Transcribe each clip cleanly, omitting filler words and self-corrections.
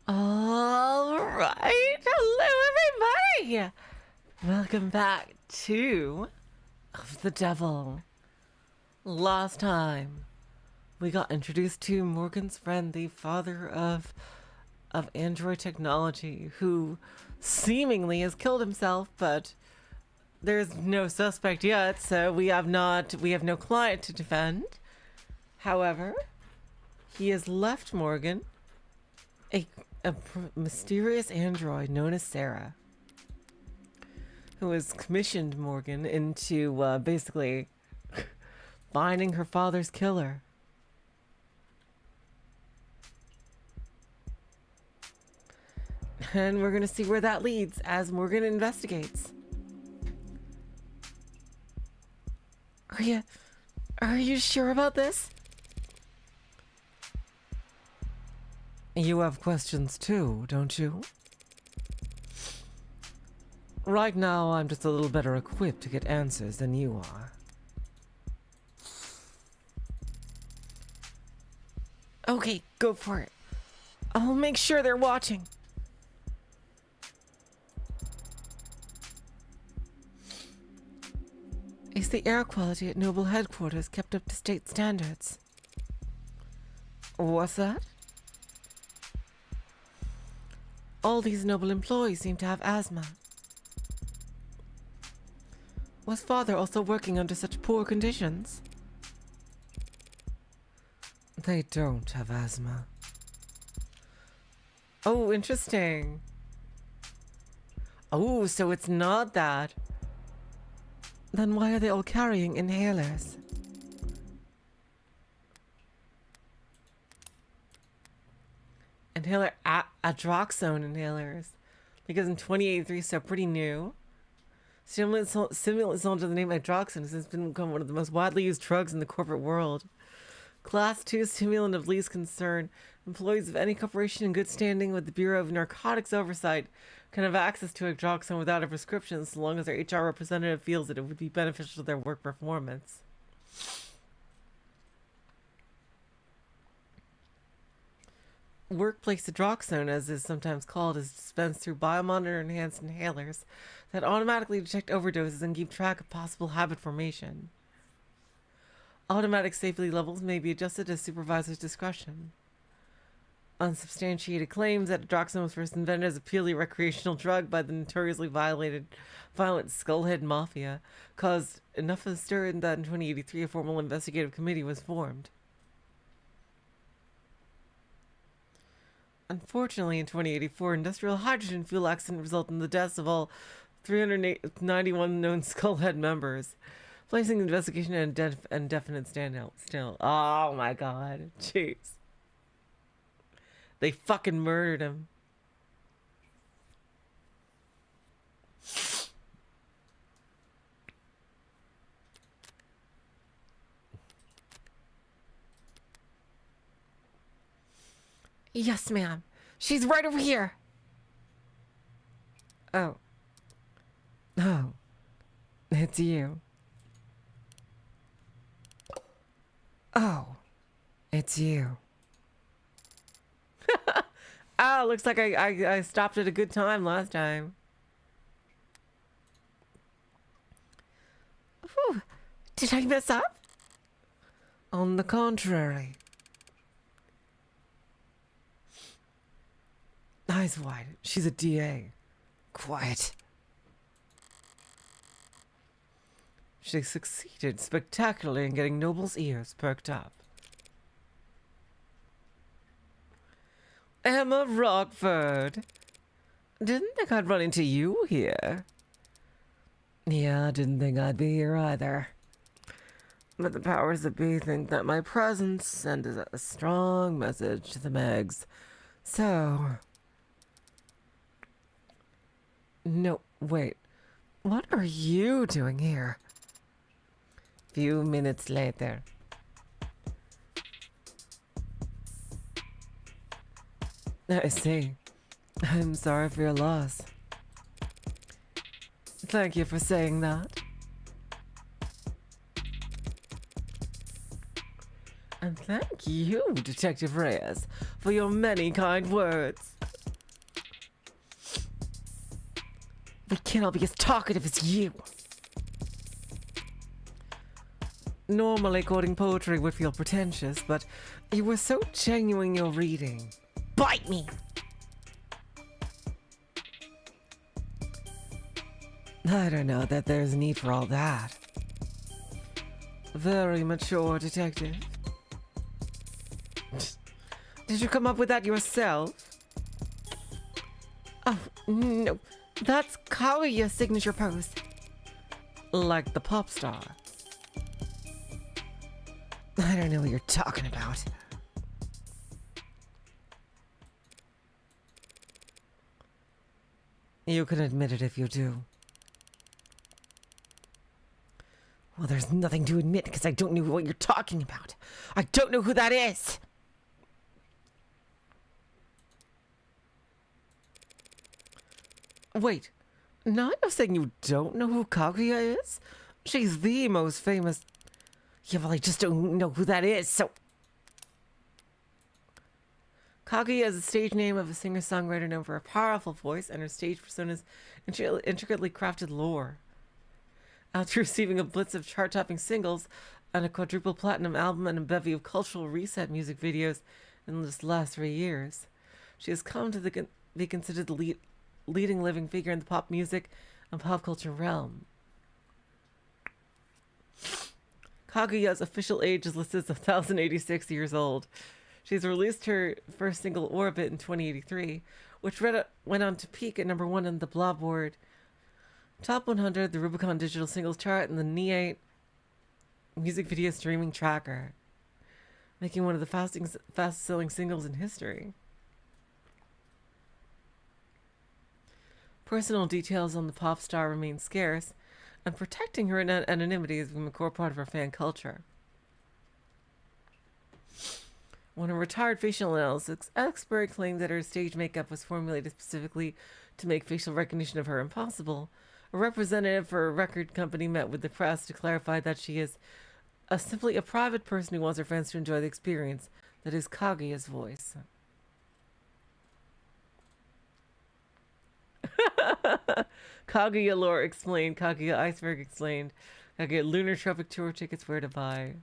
All right. Hello, everybody. Welcome back to Of the Devil. Last time, we got introduced to Morgan's friend, the father of android technology, who seemingly has killed himself, but there's no suspect yet, so we have no client to defend. However, he has left Morgan a mysterious android known as Serra, who has commissioned Morgan into basically finding her father's killer. And we're going to see where that leads as Morgan investigates. Are you sure about this? You have questions too, don't you? Right now, I'm just a little better equipped to get answers than you are. Okay, go for it. I'll make sure they're watching. Is the air quality at Noble headquarters kept up to state standards? What's that? All these Noble employees seem to have asthma. Was father also working under such poor conditions? They don't have asthma. Oh, interesting. Oh, so it's not that. Then why are they all carrying inhalers? Inhaler adroxone inhalers. Because in 2083, so pretty new. Stimulant sold to the name adroxone has become one of the most widely used drugs in the corporate world. Class 2 stimulant of least concern. Employees of any corporation in good standing with the Bureau of Narcotics Oversight can have access to adroxone without a prescription so long as their HR representative feels that it would be beneficial to their work performance. Workplace adroxone, as is sometimes called, is dispensed through biomonitor-enhanced inhalers that automatically detect overdoses and keep track of possible habit formation. Automatic safety levels may be adjusted at supervisor's discretion. Unsubstantiated claims that adroxone was first invented as a purely recreational drug by the notoriously violent Skullhead Mafia caused enough of a stir that in 2083 a formal investigative committee was formed. Unfortunately, in 2084, industrial hydrogen fuel accident resulted in the deaths of all 391 known Skullhead members, placing the investigation at an indefinite standstill. Oh my god. Jeez. They fucking murdered him. Yes, ma'am. She's right over here. Oh. Oh. It's you. Oh. It's you. Oh, looks like I stopped at a good time last time. Whew. Did I mess up? On the contrary. Eyes wide. She's a DA. Quiet. She succeeded spectacularly in getting Noble's ears perked up. Emma Rockford. Didn't think I'd run into you here. Yeah, didn't think I'd be here either. But the powers that be think that my presence sends a strong message to the Megs. So... No, wait. What are you doing here? Few minutes later. I see. I'm sorry for your loss. Thank you for saying that. And thank you, Detective Reyes, for your many kind words. We cannot be as talkative as you. Normally, quoting poetry would feel pretentious, but you were so genuine in your reading. Bite me! I don't know that there's a need for all that. Very mature detective. Did you come up with that yourself? Oh, no. That's Kaguya's signature pose. Like the pop star. I don't know what you're talking about. You can admit it if you do. Well, there's nothing to admit because I don't know what you're talking about. I don't know who that is. Wait, now you're saying you don't know who Kaguya is? She's the most famous... Yeah, well, I just don't know who that is, so... Kaguya is a stage name of a singer-songwriter known for her powerful voice and her stage persona's intricately crafted lore. After receiving a blitz of chart-topping singles and a quadruple platinum album and a bevy of cultural reset music videos in the last 3 years, she has come to be considered the leading living figure in the pop music and pop culture realm. Kaguya's official age is listed as 1,086 years old. She's released her first single, Orbit, in 2083, which went on to peak at number 1 on the Billboard Top 100, the Rubicon Digital Singles Chart, and the NE8 Music Video Streaming Tracker, making one of the fastest-selling singles in history. Personal details on the pop star remain scarce, and protecting her anonymity has become a core part of her fan culture. When a retired facial analysis expert claimed that her stage makeup was formulated specifically to make facial recognition of her impossible, a representative for a record company met with the press to clarify that she is simply a private person who wants her fans to enjoy the experience that is Kaguya's voice. Kaguya lore explained, Kaguya iceberg explained, Kaguya lunar tropic tour tickets where to buy.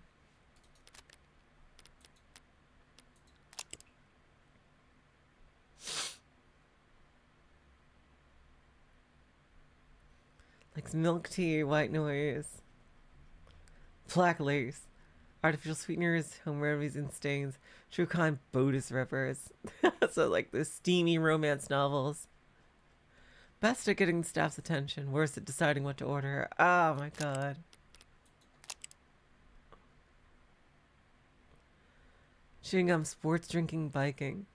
Like milk tea, white noise, black lace, artificial sweeteners, home remedies and stains, true crime Bodis rivers. So like the steamy romance novels. Best at getting the staff's attention, worst at deciding what to order. Oh my god. Chewing gum, sports, drinking, biking.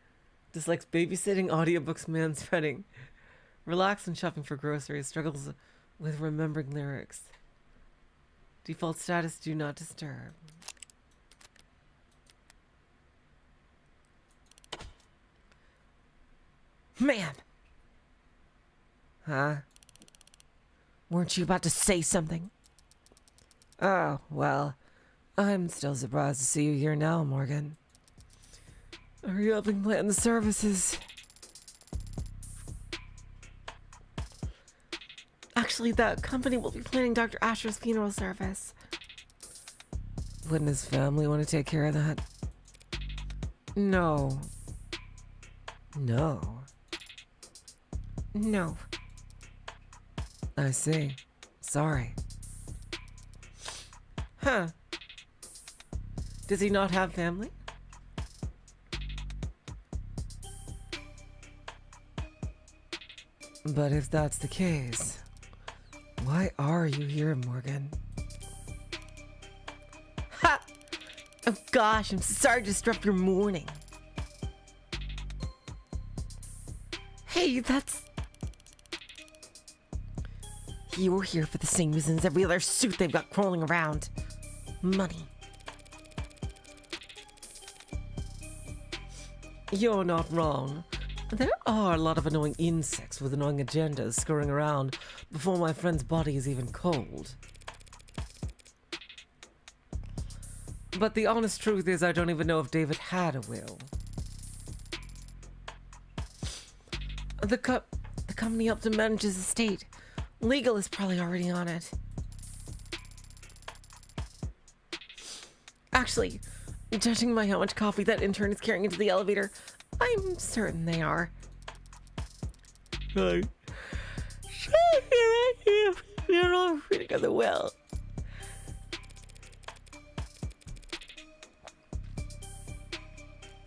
Dislikes babysitting, audiobooks, manspreading. Relax and shopping for groceries. Struggles with remembering lyrics. Default status, do not disturb. Ma'am! Huh? Weren't you about to say something? Oh, well, I'm still surprised to see you here now, Morgan. Are you helping plan the services? Actually, the company will be planning Dr. Asher's funeral service. Wouldn't his family want to take care of that? No. No. No. I see. Sorry. Huh. Does he not have family? But if that's the case, why are you here, Morgan? Ha! Oh gosh, I'm sorry to disrupt your morning. Hey, that's... You're here for the same reason as every other suit they've got crawling around. Money. You're not wrong. There are a lot of annoying insects with annoying agendas scurrying around before my friend's body is even cold. But the honest truth is I don't even know if David had a will. The company helped him manage his estate, Legal is probably already on it. Actually, judging by how much coffee that intern is carrying into the elevator, I'm certain they are. Hi. You're all reading on the well.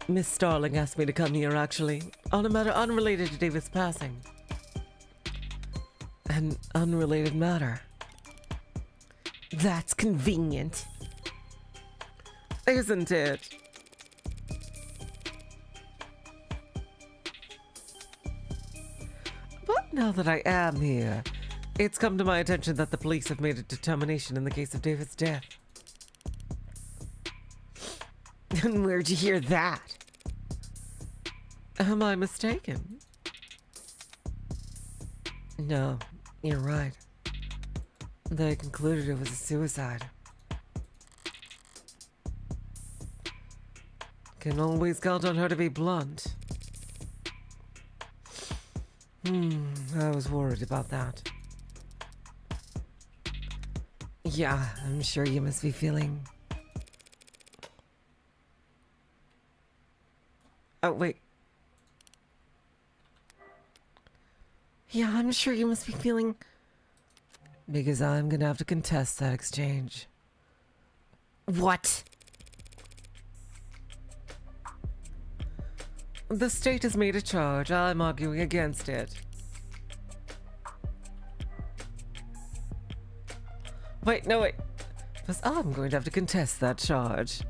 Miss Starling asked me to come here, actually, on a matter unrelated to David's passing. An unrelated matter. That's convenient. Isn't it? But now that I am here, it's come to my attention that the police have made a determination in the case of David's death. And where'd you hear that? Am I mistaken? No, you're right. They concluded it was a suicide. Can always count on her to be blunt. I was worried about that. Yeah, I'm sure you must be feeling... Oh, wait. Yeah, I'm sure you must be feeling... Because I'm gonna have to contest that exchange. What? The state has made a charge. I'm arguing against it. Wait, no, wait. Because I'm going to have to contest that charge.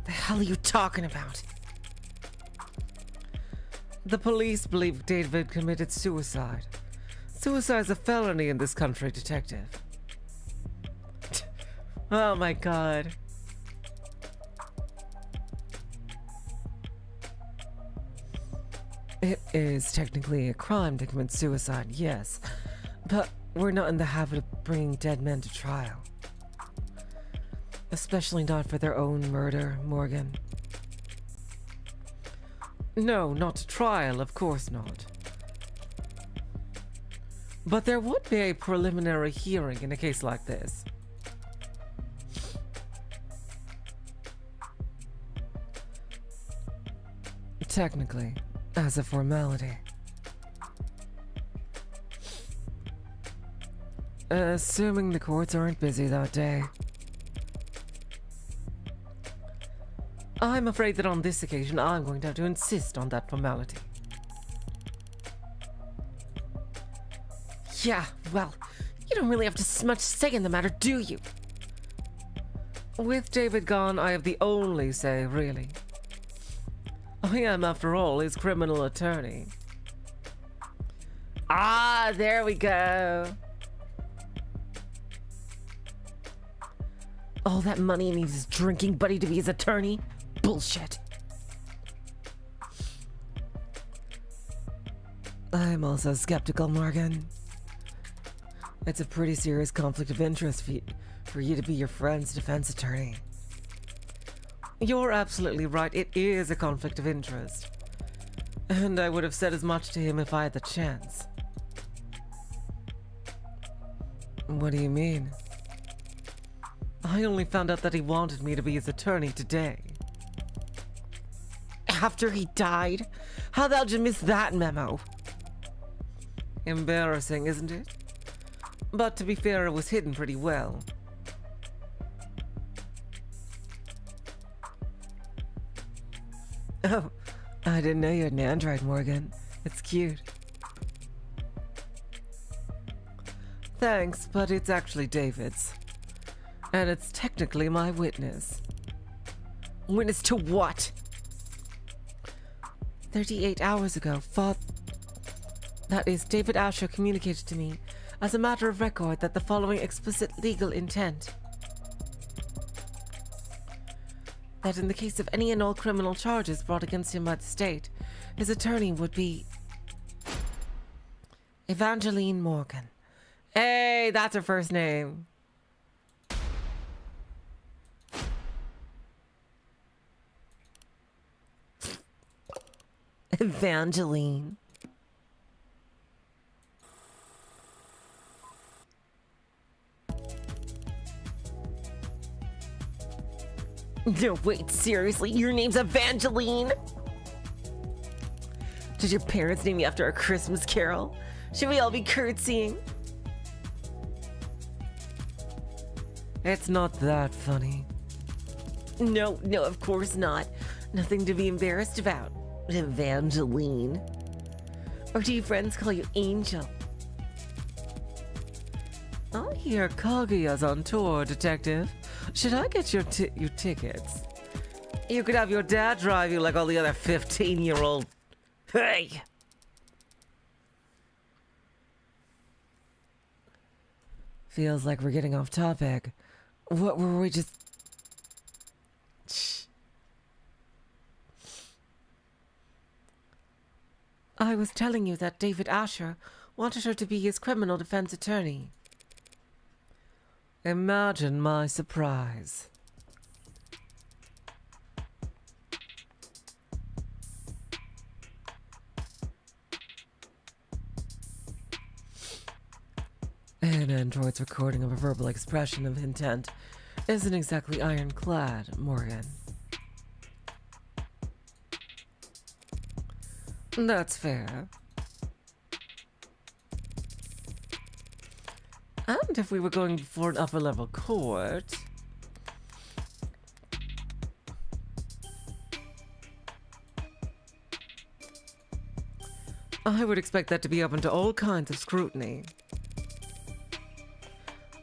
The hell are you talking about? The police believe David committed suicide. Suicide's a felony in this country, detective. Oh my god. It is technically a crime to commit suicide, yes. But we're not in the habit of bringing dead men to trial. Especially not for their own murder, Morgan. No, not to trial, of course not. But there would be a preliminary hearing in a case like this. Technically, as a formality. Assuming the courts aren't busy that day. I'm afraid that on this occasion I'm going to have to insist on that formality. Yeah, well, you don't really have much say in the matter, do you? With David gone, I have the only say, really. I am, after all, his criminal attorney. Ah, there we go. All that money and he's his drinking buddy to be his attorney? Bullshit. I'm also skeptical, Morgan. It's a pretty serious conflict of interest for you to be your friend's defense attorney. You're absolutely right, it is a conflict of interest. And I would have said as much to him if I had the chance. What do you mean? I only found out that he wanted me to be his attorney today. After he died? How the hell did you miss that memo? Embarrassing, isn't it? But to be fair, it was hidden pretty well. Oh, I didn't know you had an Android, Morgan. It's cute. Thanks, but it's actually David's. And it's technically my witness. Witness to what? 38 hours ago, that is, David Asher communicated to me, as a matter of record, that the following explicit legal intent. That in the case of any and all criminal charges brought against him by the state, his attorney would be Evangeline Morgan. Hey, that's her first name. Evangeline. No, wait, seriously? Your name's Evangeline? Did your parents name you after a Christmas carol? Should we all be curtsying? It's not that funny. No, of course not. Nothing to be embarrassed about. Evangeline. Or do your friends call you Angel? I hear Kaguya's on tour, Detective. Should I get your tickets? You could have your dad drive you like all the other 15-year-old. Hey! Feels like we're getting off topic. What were we just... Shh. I was telling you that David Asher wanted her to be his criminal defense attorney. Imagine my surprise. An android's recording of a verbal expression of intent isn't exactly ironclad, Morgan. That's fair. And if we were going for an upper-level court... I would expect that to be open to all kinds of scrutiny.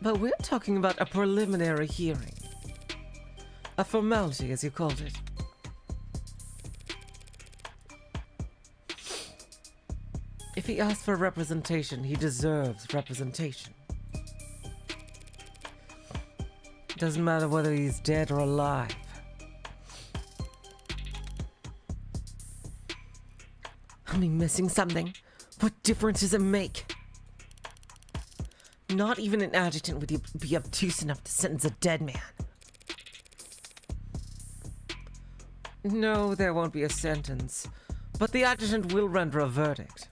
But we're talking about a preliminary hearing. A formality, as you called it. If he asks for representation, he deserves representation. Doesn't matter whether he's dead or alive. Am I missing something? What difference does it make? Not even an adjutant would be obtuse enough to sentence a dead man. No, there won't be a sentence, but the adjutant will render a verdict.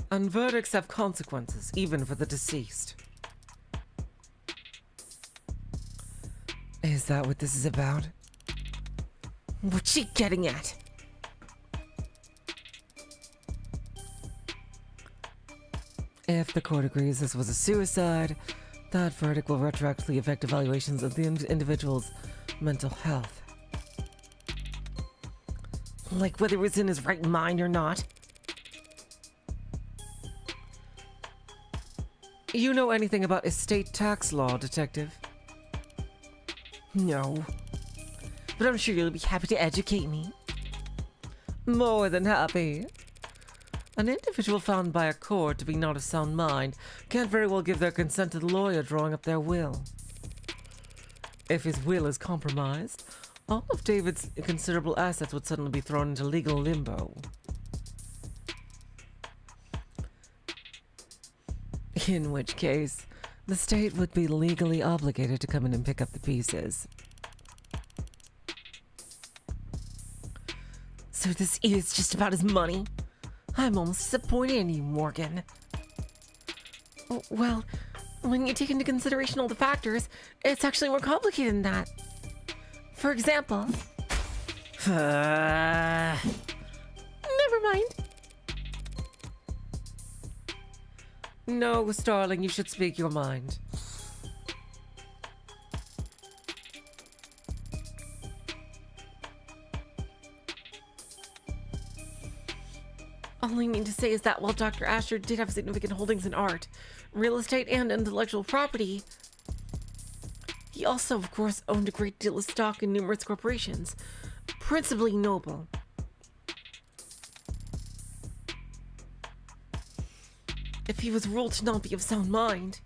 And verdicts have consequences, even for the deceased. Is that what this is about? What's she getting at? If the court agrees this was a suicide, that verdict will retroactively affect evaluations of the individual's mental health. Like whether he was in his right mind or not. You know anything about estate tax law, Detective? No. But I'm sure you'll be happy to educate me. More than happy. An individual found by a court to be not of sound mind can't very well give their consent to the lawyer drawing up their will. If his will is compromised, all of David's considerable assets would suddenly be thrown into legal limbo. In which case, the state would be legally obligated to come in and pick up the pieces. So this is just about his money? I'm almost disappointed in you, Morgan. Well, when you take into consideration all the factors, it's actually more complicated than that. For example... Never mind. No, Starling, you should speak your mind. All I mean to say is that while Dr. Asher did have significant holdings in art, real estate, and intellectual property, he also, of course, owned a great deal of stock in numerous corporations, principally Noble. If he was ruled to not be of sound mind,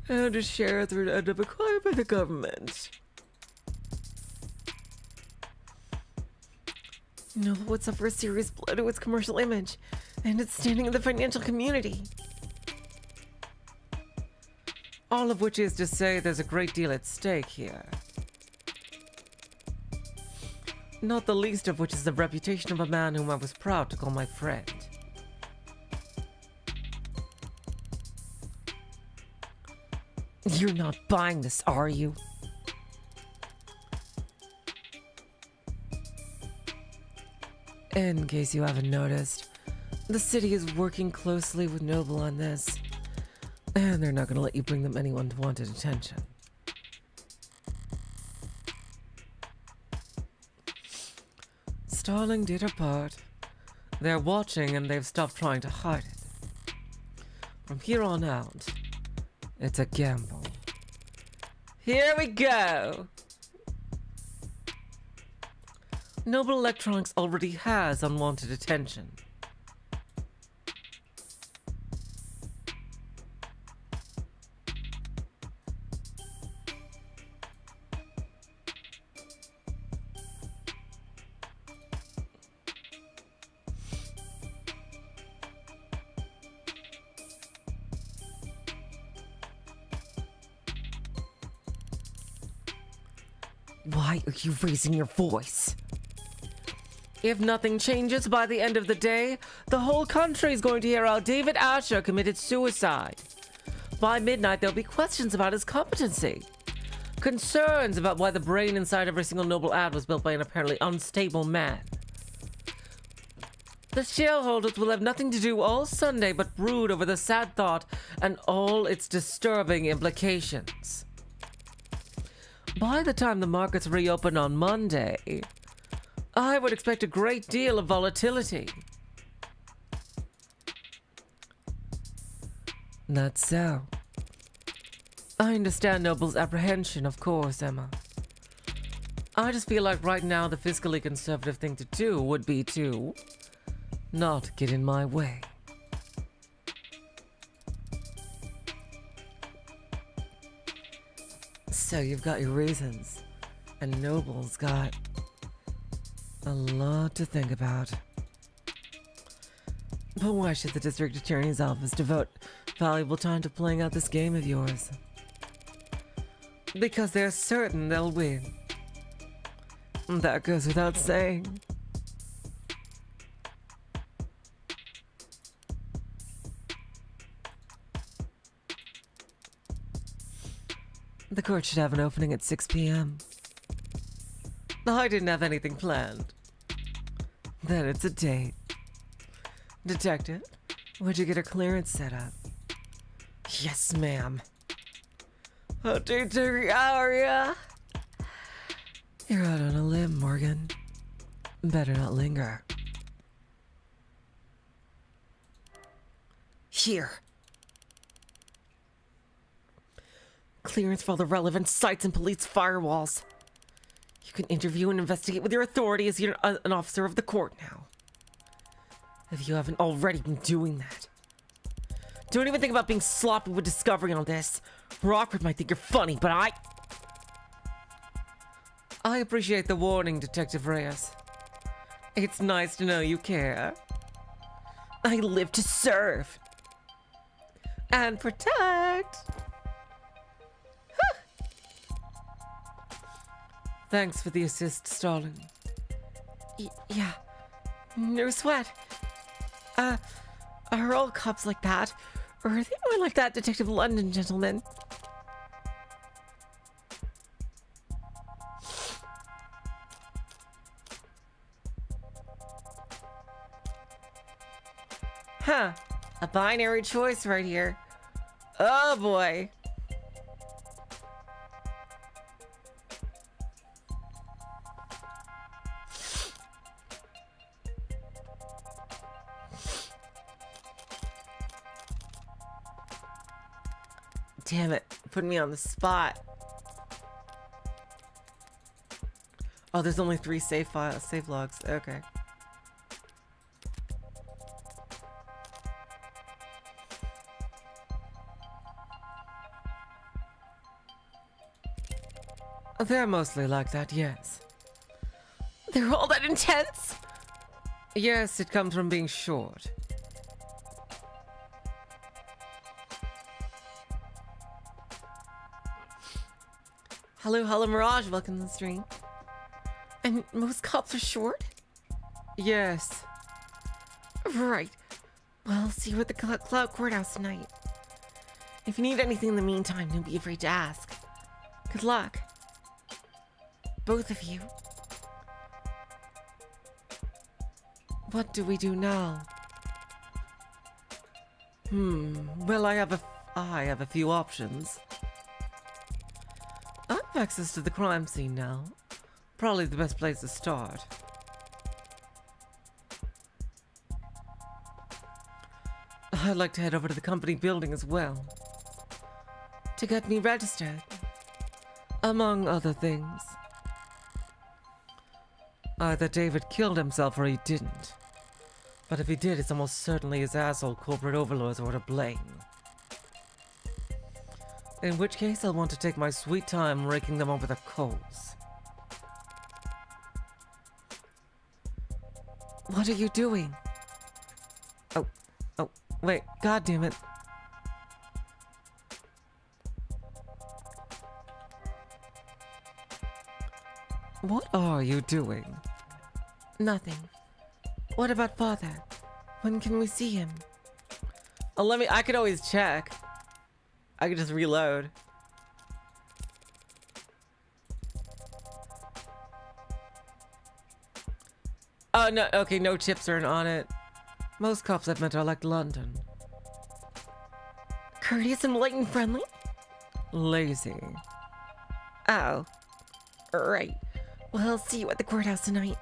and his shares would end up acquired by the government, Noble would suffer a serious blow to its commercial image and its standing in the financial community. All of which is to say there's a great deal at stake here. Not the least of which is the reputation of a man whom I was proud to call my friend. You're not buying this, are you? In case you haven't noticed, the city is working closely with Noble on this, and they're not going to let you bring them unwanted attention. Starling did her part. They're watching and they've stopped trying to hide it. From here on out, it's a gamble. Here we go! Noble Electronics already has unwanted attention. Why are you raising your voice? If nothing changes by the end of the day, the whole country is going to hear how David Asher committed suicide. By midnight, there'll be questions about his competency. Concerns about why the brain inside every single Noble ad was built by an apparently unstable man. The shareholders will have nothing to do all Sunday but brood over the sad thought and all its disturbing implications. By the time the markets reopen on Monday, I would expect a great deal of volatility. That's so. I understand Noble's apprehension, of course, Emma. I just feel like right now the fiscally conservative thing to do would be to not get in my way. So you've got your reasons, and Noble's got a lot to think about. But why should the district attorney's office devote valuable time to playing out this game of yours? Because they're certain they'll win. That goes without saying. The court should have an opening at 6 p.m. I didn't have anything planned. Then it's a date. Detective, would you get a clearance set up? Yes, ma'am. How are ya? You're out on a limb, Morgan. Better not linger. Here. Clearance for all the relevant sites and police firewalls. You can interview and investigate with your authority as you're an officer of the court now. If you haven't already been doing that. Don't even think about being sloppy with discovery on this. Rockford might think you're funny, but I appreciate the warning, Detective Reyes. It's nice to know you care. I live to serve. And protect. Thanks for the assist, Starling. Yeah, no sweat. Are all cops like that? Or are they more like that Detective London gentleman? Huh, a binary choice right here. Oh boy. Damn it, putting me on the spot. Oh, there's only 3 save logs. Okay. They're mostly like that, yes. They're all that intense? Yes, it comes from being short. Hello, Mirage, welcome to the stream. And most cops are short? Yes. Right. Well, I'll see you at the Cloud Courthouse tonight. If you need anything in the meantime, don't be afraid to ask. Good luck. Both of you. What do we do now? Well, I have a few options. I have access to the crime scene now. Probably the best place to start. I'd like to head over to the company building as well. To get me registered. Among other things. Either David killed himself or he didn't. But if he did, it's almost certainly his asshole corporate overlords were to blame. In which case, I'll want to take my sweet time raking them over the coals. What are you doing? Oh, wait, god damn it. What are you doing? Nothing. What about Father? When can we see him? Oh, I could always check. I could just reload. Oh, no, okay, no chips are on it. Most cops I've met are like London. Courteous and light and friendly? Lazy. Oh. Right. Well, I'll see you at the courthouse tonight.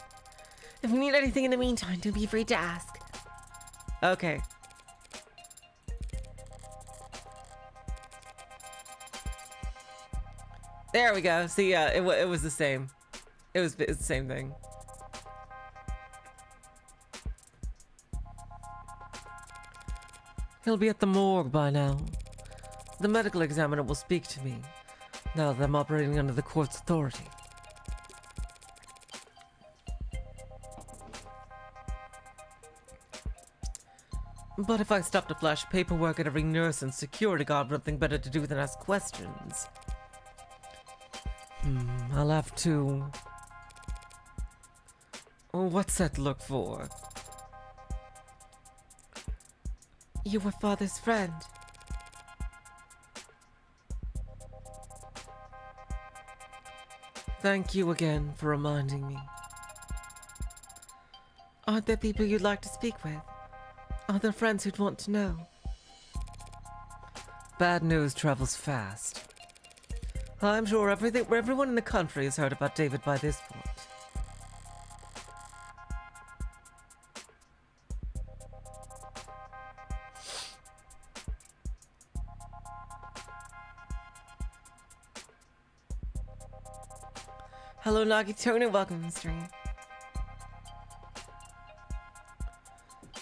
If you need anything in the meantime, don't be afraid to ask. Okay. There we go. See, yeah, it was the same. It's the same thing. He'll be at the morgue by now. The medical examiner will speak to me, now that I'm operating under the court's authority. But if I stop to flash paperwork at every nurse and security guard with nothing better to do than ask questions, I'll have to... What's that look for? You were Father's friend. Thank you again for reminding me. Aren't there people you'd like to speak with? Are there friends who'd want to know? Bad news travels fast. I'm sure everyone in the country has heard about David by this point. Hello, Nagitone, welcome to the stream.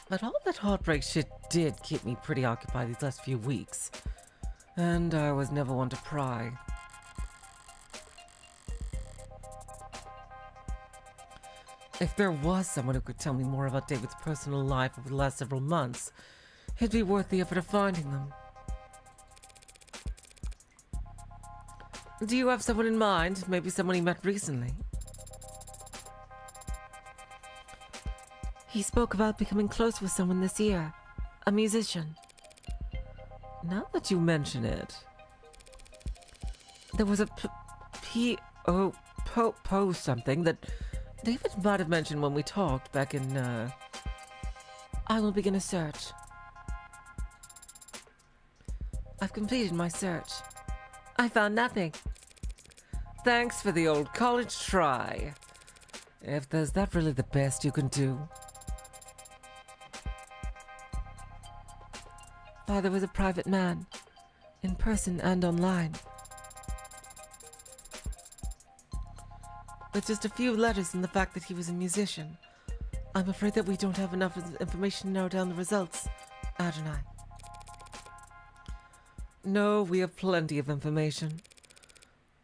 But all that heartbreak shit did keep me pretty occupied these last few weeks. And I was never one to pry. If there was someone who could tell me more about David's personal life over the last several months, it'd be worth the effort of finding them. Do you have someone in mind? Maybe someone he met recently? He spoke about becoming close with someone this year. A musician. Now that you mention it... There was a post something that David might have mentioned when we talked back in, I will begin a search. I've completed my search. I found nothing. Thanks for the old college try. If there's that really the best you can do. Father was a private man, in person and online. With just a few letters and the fact that he was a musician, I'm afraid that we don't have enough information to narrow down the results, Adonai. No, we have plenty of information.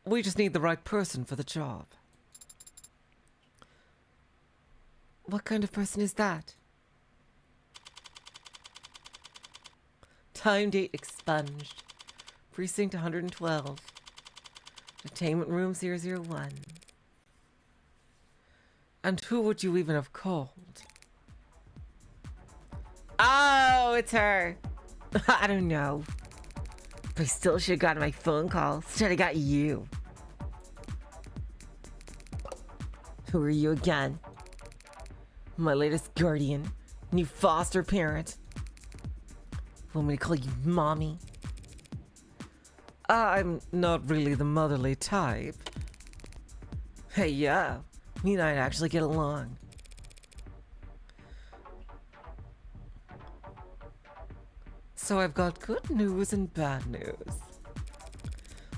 We just need the right person for the job. What kind of person is that? Time date expunged. Precinct 112. Detainment room 001. And who would you even have called? Oh, it's her. I don't know. But I still should have gotten my phone call. Instead, I got you. Who are you again? My latest guardian. New foster parent. Want me to call you mommy? I'm not really the motherly type. Hey, yeah. Me and I'd actually get along. So I've got good news and bad news.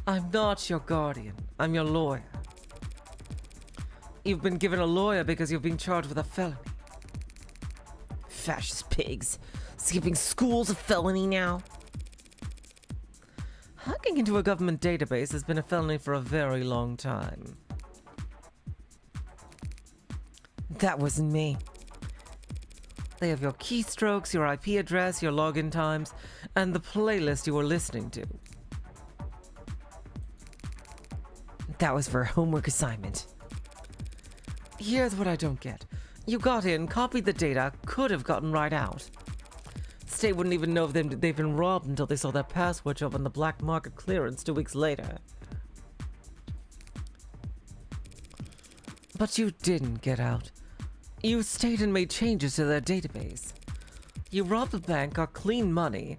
I'm not your guardian. I'm your lawyer. You've been given a lawyer because you're being charged with a felony. Fascist pigs. Skipping school's a felony now. Hacking into a government database has been a felony for a very long time. That wasn't me. They have your keystrokes, your IP address, your login times, and the playlist you were listening to. That was for a homework assignment. Here's what I don't get. You got in, copied the data, could have gotten right out. State wouldn't even know if they've been robbed until they saw their password show up on the black market clearance 2 weeks later. But you didn't get out. You stayed and made changes to their database. You robbed the bank, got clean money,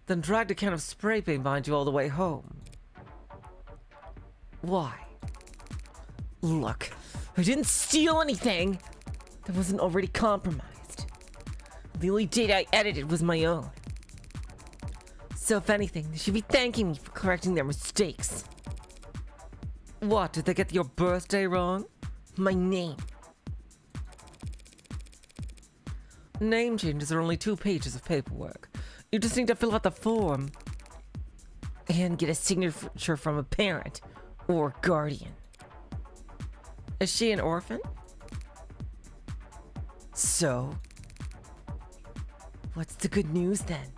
then dragged a can of spray paint behind you all the way home. Why? Look, I didn't steal anything that wasn't already compromised. The only data I edited was my own. So if anything, they should be thanking me for correcting their mistakes. What, did they get your birthday wrong? My name. Name changes are only 2 pages of paperwork. You just need to fill out the form and get a signature from a parent or guardian. Is she an orphan? So, what's the good news then?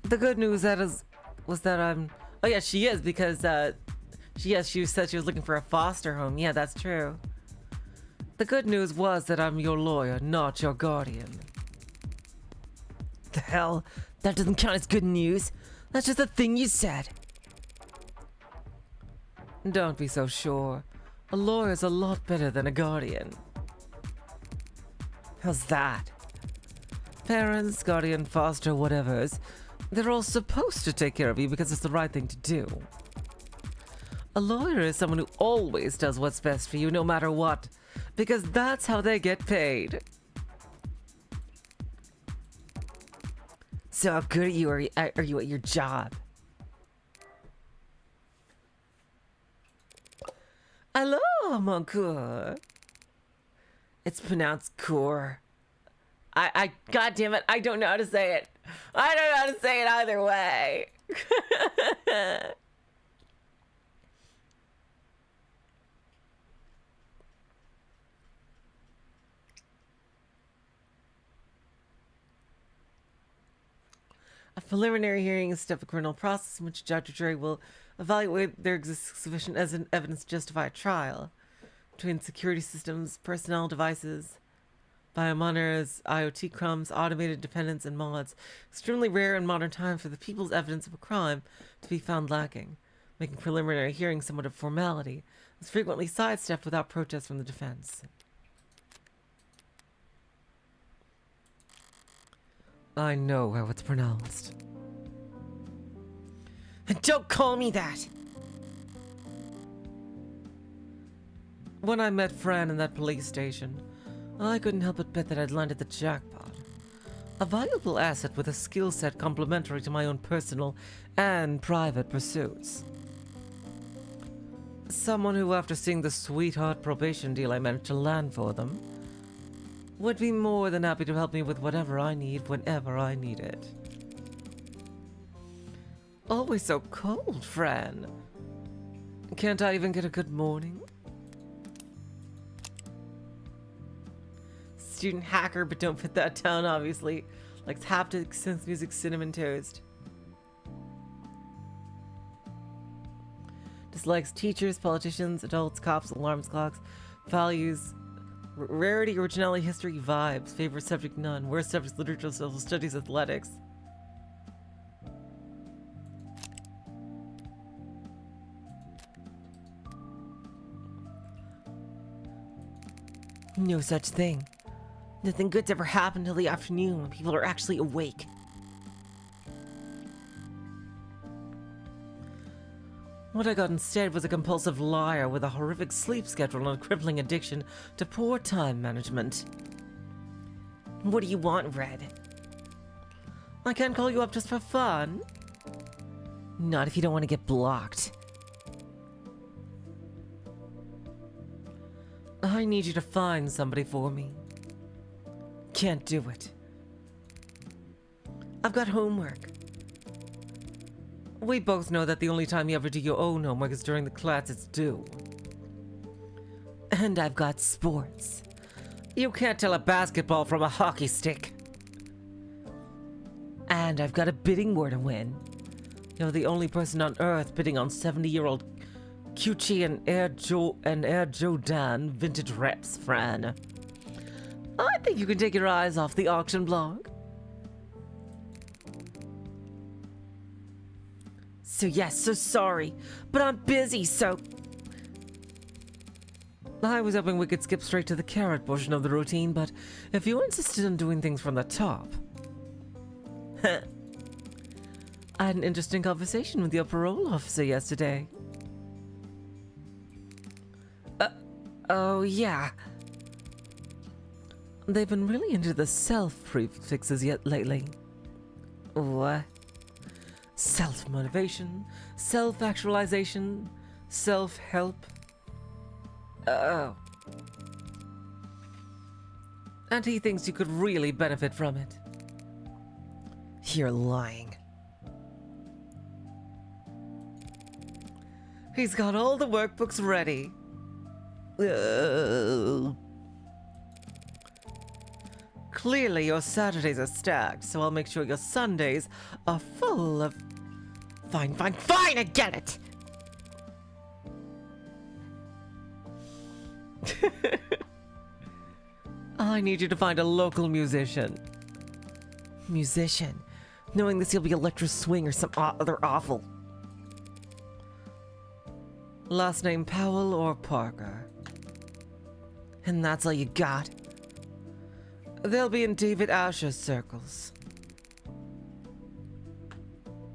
The good news was that I'm... Oh yeah, she is, because she said she was looking for a foster home. Yeah, that's true. The good news was that I'm your lawyer, not your guardian. The hell? That doesn't count as good news. That's just a thing you said. Don't be so sure. A lawyer's a lot better than a guardian. How's that? Parents, guardian, foster, whatevers, they're all supposed to take care of you because it's the right thing to do. A lawyer is someone who always does what's best for you no matter what, because that's how they get paid. So how good are you at your job? Hello, mon coeur. It's pronounced coeur. I God damn it, I don't know how to say it. I don't know how to say it either way. A preliminary hearing is a step of criminal process in which a judge or jury will evaluate there exists sufficient evidence to justify a trial between security systems, personnel devices, biomonitors, IoT crumbs, automated dependents, and mods. Extremely rare in modern times for the people's evidence of a crime to be found lacking, making preliminary hearings somewhat of formality. It's frequently sidestepped without protest from the defense. I know how it's pronounced. And don't call me that! When I met Fran in that police station, I couldn't help but bet that I'd landed the jackpot. A valuable asset with a skill set complementary to my own personal and private pursuits. Someone who, after seeing the sweetheart probation deal I managed to land for them, would be more than happy to help me with whatever I need whenever I need it. Always so cold, Fran. Can't I even get a good morning? Student hacker, but don't put that down, obviously. Likes haptic, synth music, cinnamon toast. Dislikes teachers, politicians, adults, cops, alarms clocks, values Rarity, originality, history, vibes. Favorite subject, none. Worst subjects, literature, social studies, athletics. No such thing. Nothing good's ever happened till the afternoon when people are actually awake. What I got instead was a compulsive liar with a horrific sleep schedule and a crippling addiction to poor time management. What do you want, Red? I can't call you up just for fun. Not if you don't want to get blocked. I need you to find somebody for me. Can't do it. I've got homework. We both know that the only time you ever do your own homework is during the class it's due. And I've got sports. You can't tell a basketball from a hockey stick. And I've got a bidding war to win. You're the only person on Earth bidding on 70-year-old Cucci and Air Jordan vintage reps, Fran. I think you can take your eyes off the auction block. So yes, so sorry, but I'm busy, so... I was hoping we could skip straight to the carrot portion of the routine, but if you insisted on doing things from the top... I had an interesting conversation with your parole officer yesterday. Oh yeah. They've been really into the self prefixes yet lately. What? Self-motivation, self-actualization, self-help. Oh. And he thinks you could really benefit from it. You're lying. He's got all the workbooks ready. Clearly your Saturdays are stacked, so I'll make sure your Sundays are full of... Fine, I get it! I need you to find a local musician. Musician? Knowing this, you'll be electro swing or some other awful. Last name Powell or Parker? And that's all you got? They'll be in David Asher's circles.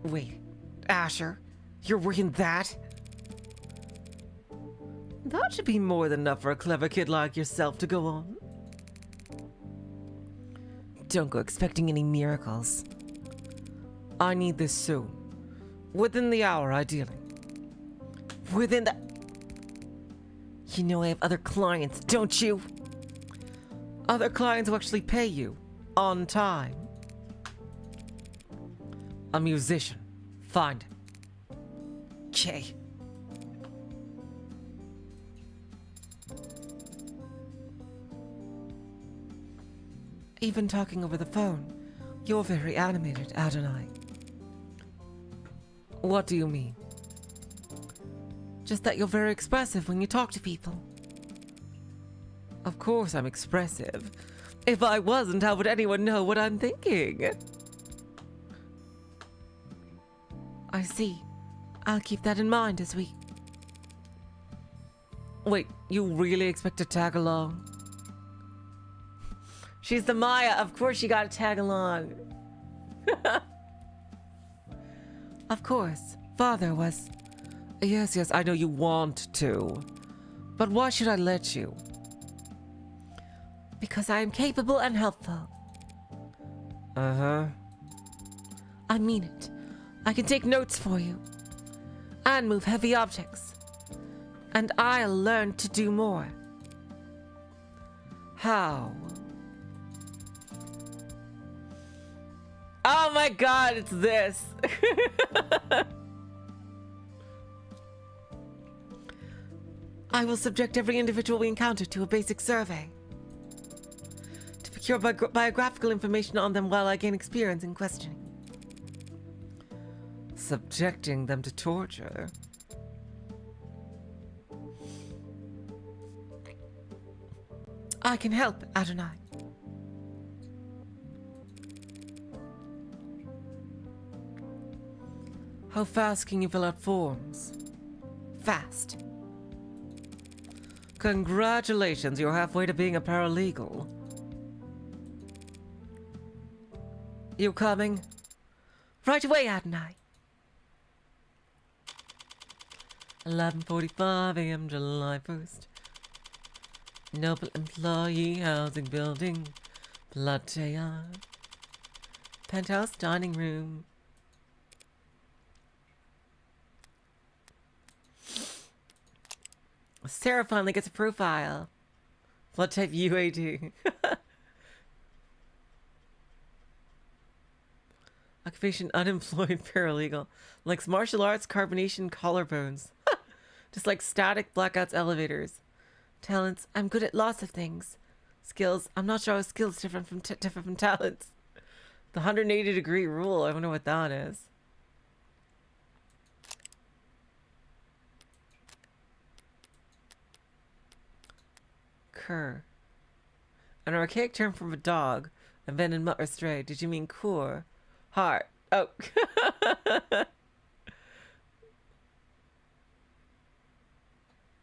Wait, Asher? You're working that? That should be more than enough for a clever kid like yourself to go on. Don't go expecting any miracles. I need this soon. Within the hour, ideally. Within the... You know I have other clients, don't you? Other clients who actually pay you. On time. A musician. Find him. Okay. Even talking over the phone, you're very animated, Adonai. What do you mean? Just that you're very expressive when you talk to people. Of course I'm expressive. If I wasn't, how would anyone know what I'm thinking? I see. I'll keep that in mind as we... Wait, you really expect to tag along? She's the Maya, of course you gotta tag along. Of course, father was... Yes, I know you want to. But why should I let you? Because I am capable and helpful. Uh-huh. I mean it. I can take notes for you. And move heavy objects. And I'll learn to do more. How? Oh my god, it's this! I will subject every individual we encounter to a basic survey. To procure biographical information on them while I gain experience in questioning. Subjecting them to torture? I can help, Adonai. How fast can you fill out forms? Fast. Congratulations, you're halfway to being a paralegal. You coming? Right away, Adonai. 11:45 a.m. July 1st. Noble Employee Housing Building, Platea. Penthouse dining room. Serra finally gets a profile. Blood type UAD. Occupation unemployed paralegal. Likes martial arts, carbonation, collarbones. Just like static blackouts, elevators. Talents, I'm good at lots of things. Skills, I'm not sure how skills different from talents. The 180-degree rule, I wonder what that is. Cur. An archaic term from a dog. Abandoned mutt or stray. Did you mean cur? Heart. Oh.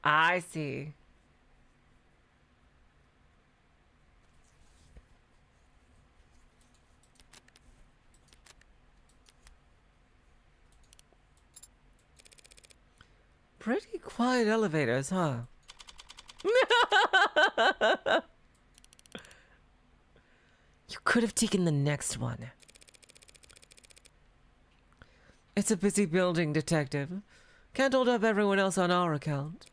I see. Pretty quiet elevators, huh? You could have taken the next one. It's a busy building, detective. Can't hold up everyone else on our account.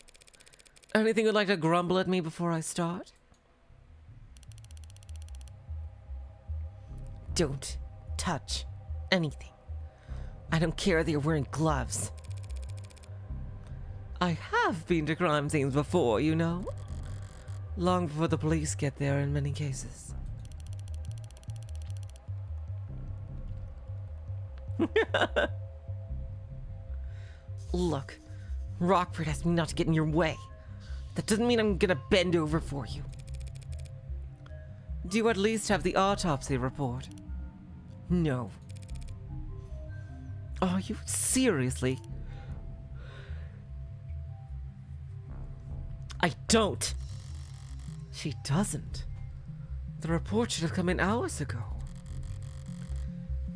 Anything you'd like to grumble at me before I start? Don't touch anything. I don't care that you're wearing gloves. I have been to crime scenes before, you know. Long before the police get there in many cases. Look, Rockford asked me not to get in your way. That doesn't mean I'm gonna bend over for you. Do you at least have the autopsy report? No. Are you seriously? I don't. She doesn't. The report should have come in hours ago.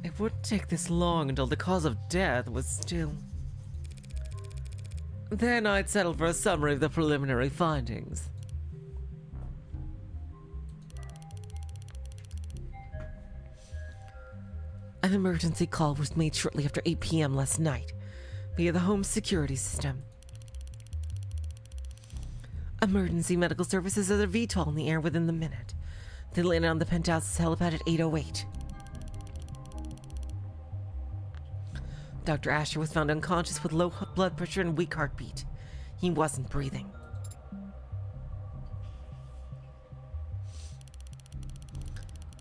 It wouldn't take this long until the cause of death was still. Then I'd settle for a summary of the preliminary findings. An emergency call was made shortly after 8 p.m. last night via the home security system. Emergency medical services are the VTOL in the air within the minute. They landed on the penthouse's helipad at 8:08. Dr. Asher was found unconscious with low blood pressure and weak heartbeat. He wasn't breathing.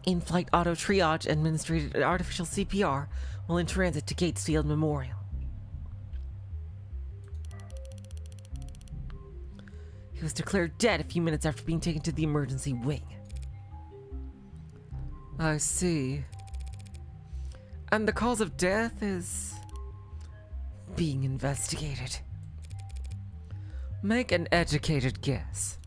In-flight auto triage administered artificial CPR while in transit to Gatesfield Memorial. He was declared dead a few minutes after being taken to the emergency wing. I see. And the cause of death is being investigated. Make an educated guess.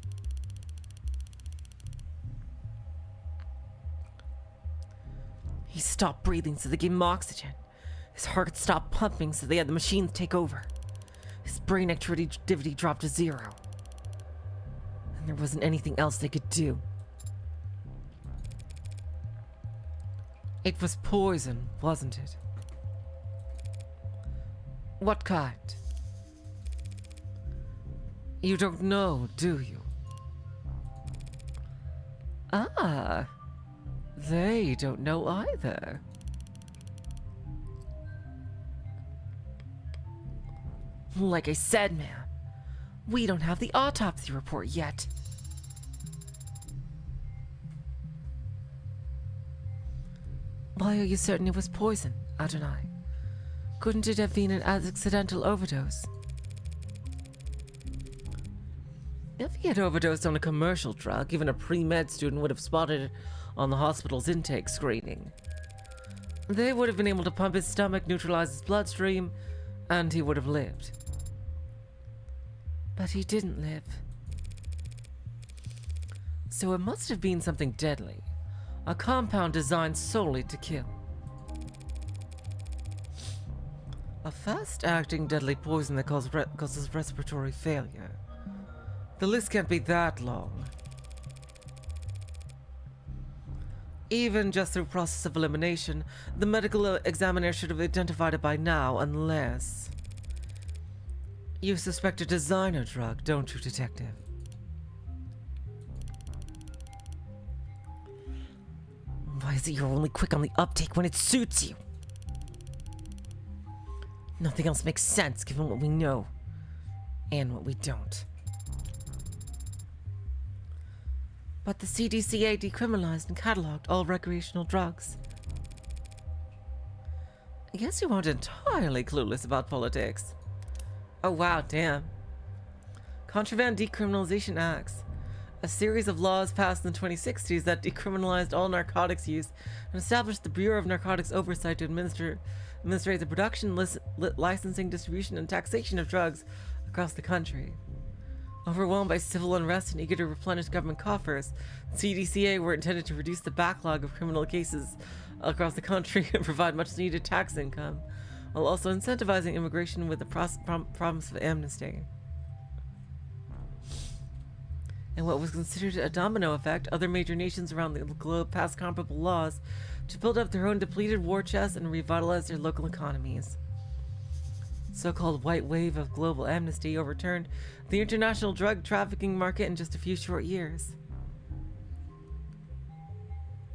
He stopped breathing, so they gave him oxygen. His heart stopped pumping, so they had the machines take over. His brain activity dropped to 0. And there wasn't anything else they could do. It was poison, wasn't it? What kind? You don't know, do you? Ah, they don't know either. Like I said, ma'am, we don't have the autopsy report yet. Why are you certain it was poison, Adonai? Couldn't it have been an accidental overdose? If he had overdosed on a commercial drug, even a pre-med student would have spotted it on the hospital's intake screening. They would have been able to pump his stomach, neutralize his bloodstream, and he would have lived. But he didn't live. So it must have been something deadly. A compound designed solely to kill. A fast-acting deadly poison that causes respiratory failure. The list can't be that long. Even just through process of elimination, the medical examiner should have identified it by now, unless... You suspect a designer drug, don't you, Detective? Why is it you're only quick on the uptake when it suits you? Nothing else makes sense given what we know and what we don't. But the CDCA decriminalized and cataloged all recreational drugs. I guess you aren't entirely clueless about politics. Oh wow, damn. Contraband Decriminalization Acts. A series of laws passed in the 2060s that decriminalized all narcotics use and established the Bureau of Narcotics Oversight to administrate the production, licensing, distribution, and taxation of drugs across the country. Overwhelmed by civil unrest and eager to replenish government coffers, CDCA were intended to reduce the backlog of criminal cases across the country and provide much-needed tax income, while also incentivizing immigration with the promise of amnesty. In what was considered a domino effect, other major nations around the globe passed comparable laws to build up their own depleted war chests and revitalize their local economies. So-called white wave of global amnesty overturned the international drug trafficking market in just a few short years.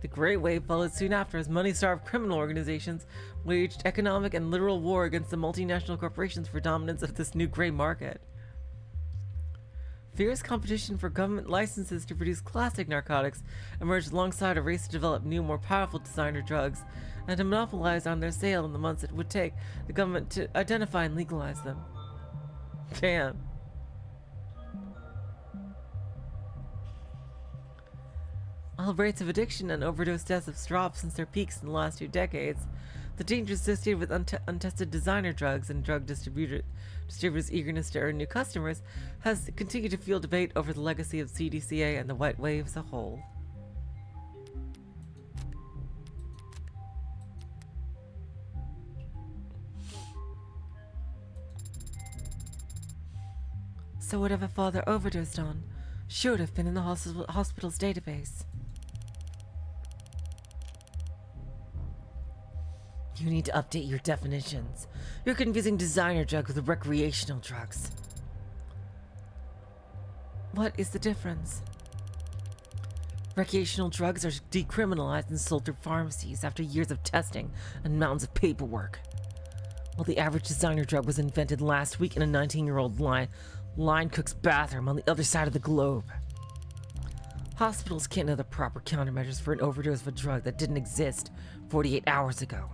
The Great Wave followed soon after as money-starved criminal organizations waged economic and literal war against the multinational corporations for dominance of this new gray market. Fierce competition for government licenses to produce classic narcotics emerged alongside a race to develop new, more powerful designer drugs and to monopolize on their sale in the months it would take the government to identify and legalize them. Damn. While rates of addiction and overdose deaths have dropped since their peaks in the last 2 decades, the dangers associated with untested designer drugs and drug distributors' eagerness to earn new customers has continued to fuel debate over the legacy of CDCA and the white wave as a whole. So whatever father overdosed on should have been in the hospital's database. You need to update your definitions. You're confusing designer drugs with recreational drugs. What is the difference? Recreational drugs are decriminalized and sold through pharmacies after years of testing and mountains of paperwork. While the average designer drug was invented last week in a 19-year-old line cook's bathroom on the other side of the globe. Hospitals can't know the proper countermeasures for an overdose of a drug that didn't exist 48 hours ago.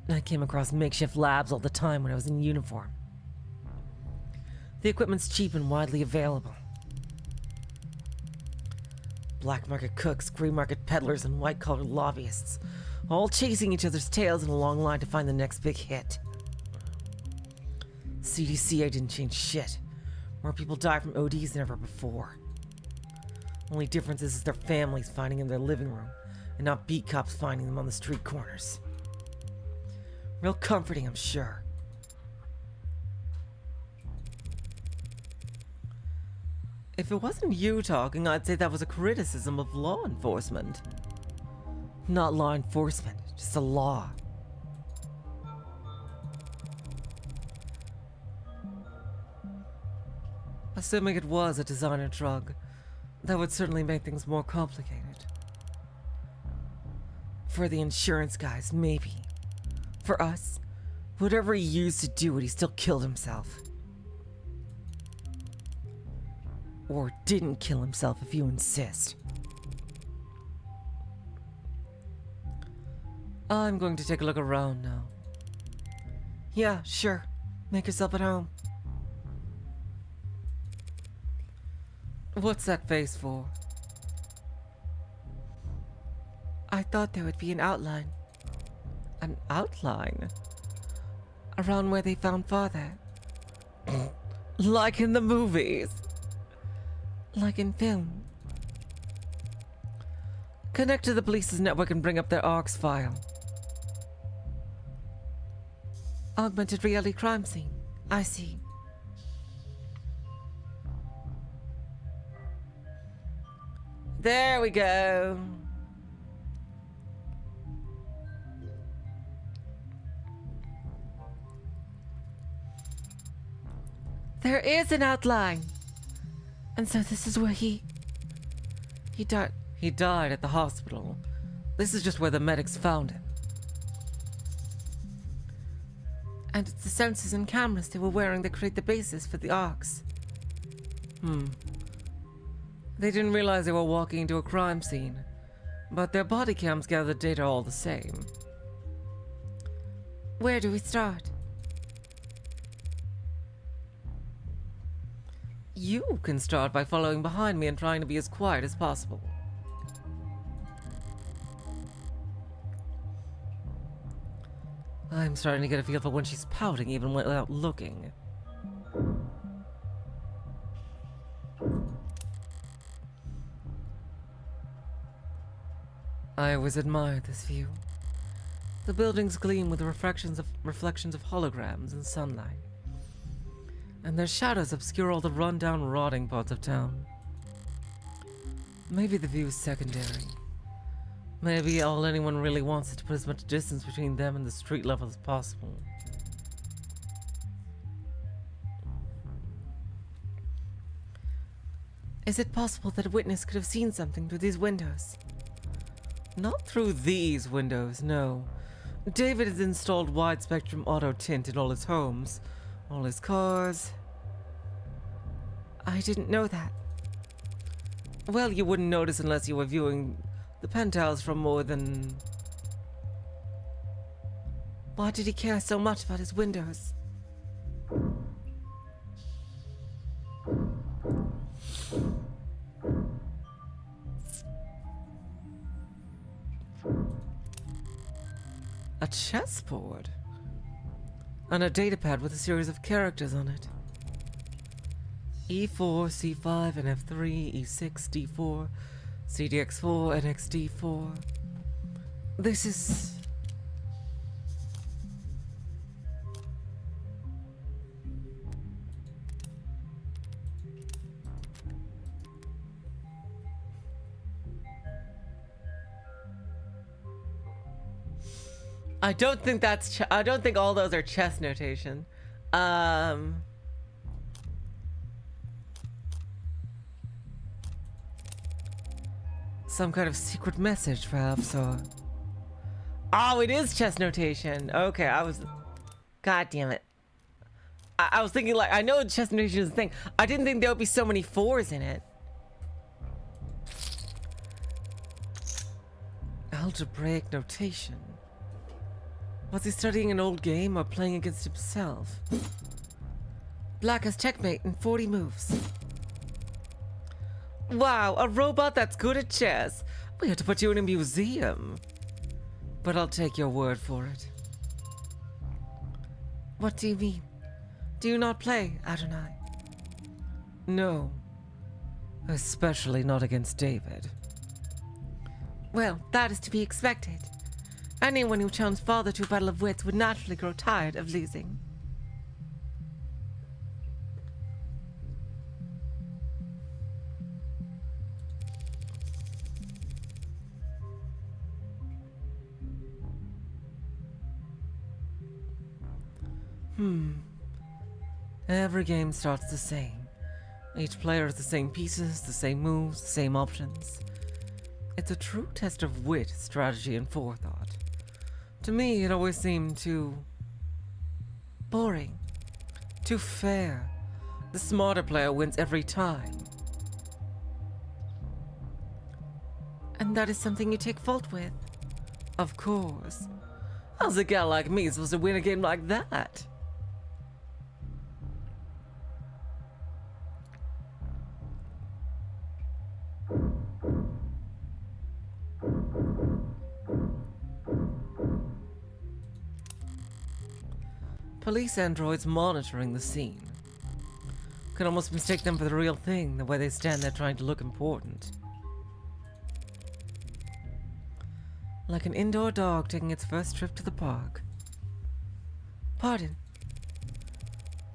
I came across makeshift labs all the time when I was in uniform. The equipment's cheap and widely available. Black market cooks, grey market peddlers, and white-collar lobbyists, all chasing each other's tails in a long line to find the next big hit. CDCA didn't change shit. More people die from ODs than ever before. Only difference is their families finding them in their living room, and not beat cops finding them on the street corners. Real comforting, I'm sure. If it wasn't you talking, I'd say that was a criticism of law enforcement. Not law enforcement, just a law. Assuming it was a designer drug, that would certainly make things more complicated. For the insurance guys, maybe. For us, whatever he used to do it, he still killed himself. Or didn't kill himself, if you insist. I'm going to take a look around now. Yeah, sure. Make yourself at home. What's that face for? I thought there would be an outline. An outline? Around where they found Father. Like in the movies. Like in film. Connect to the police's network and bring up their ARCS file. Augmented reality crime scene. I see. There we go. There is an outline. And so this is where he died. He died at the hospital. This is just where the medics found him. And it's the sensors and cameras they were wearing that create the basis for the ARCs. They didn't realize they were walking into a crime scene, but their body cams gather data all the same. Where do we start? You can start by following behind me and trying to be as quiet as possible. I'm starting to get a feel for when she's pouting even without looking. I always admired this view. The buildings gleam with the reflections of holograms in sunlight. And their shadows obscure all the run-down, rotting parts of town. Maybe the view is secondary. Maybe all anyone really wants is to put as much distance between them and the street level as possible. Is it possible that a witness could have seen something through these windows? Not through these windows, no. David has installed wide-spectrum auto tint in all his homes, all his cars. I didn't know that. Well, you wouldn't notice unless you were viewing the penthouse from more than... Why did he care so much about his windows? A chessboard? And a datapad with a series of characters on it. E4, C5, and F3, E6, D4, CDX4, and XD4. This is... I don't think that's I don't think all those are chess notation. Some kind of secret message, perhaps, or... Oh, it is chess notation. Okay, God damn it. I was thinking, like, I know chess notation is a thing. I didn't think there would be so many fours in it. Algebraic notation. Was he studying an old game or playing against himself? Black has checkmate in 40 moves. Wow, a robot that's good at chess. We have to put you in a museum. But I'll take your word for it. What do you mean? Do you not play, Adonai? No. Especially not against David. Well, that is to be expected. Anyone who challenged Father to a battle of wits would naturally grow tired of losing. Every game starts the same. Each player has the same pieces, the same moves, the same options. It's a true test of wit, strategy, and forethought. To me, it always seemed too... boring. Too fair. The smarter player wins every time. And that is something you take fault with? Of course. How's a gal like me supposed to win a game like that? Police androids monitoring the scene. Could almost mistake them for the real thing, the way they stand there trying to look important. Like an indoor dog taking its first trip to the park. Pardon.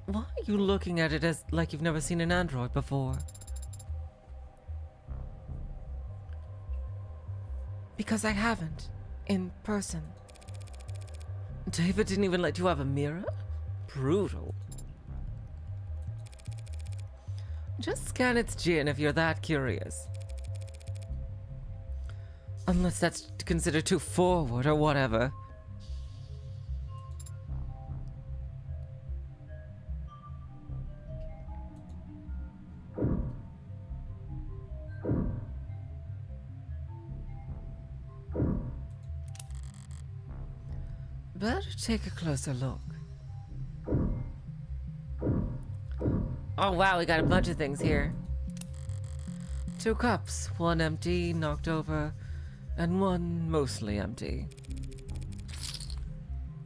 Why are you looking at it as like you've never seen an android before? Because I haven't. In person. David didn't even let you have a mirror? Brutal. Just scan its gin if you're that curious. Unless that's considered too forward or whatever. Better take a closer look. Oh wow, we got a bunch of things here. 2 cups, 1 empty, knocked over, and 1 mostly empty.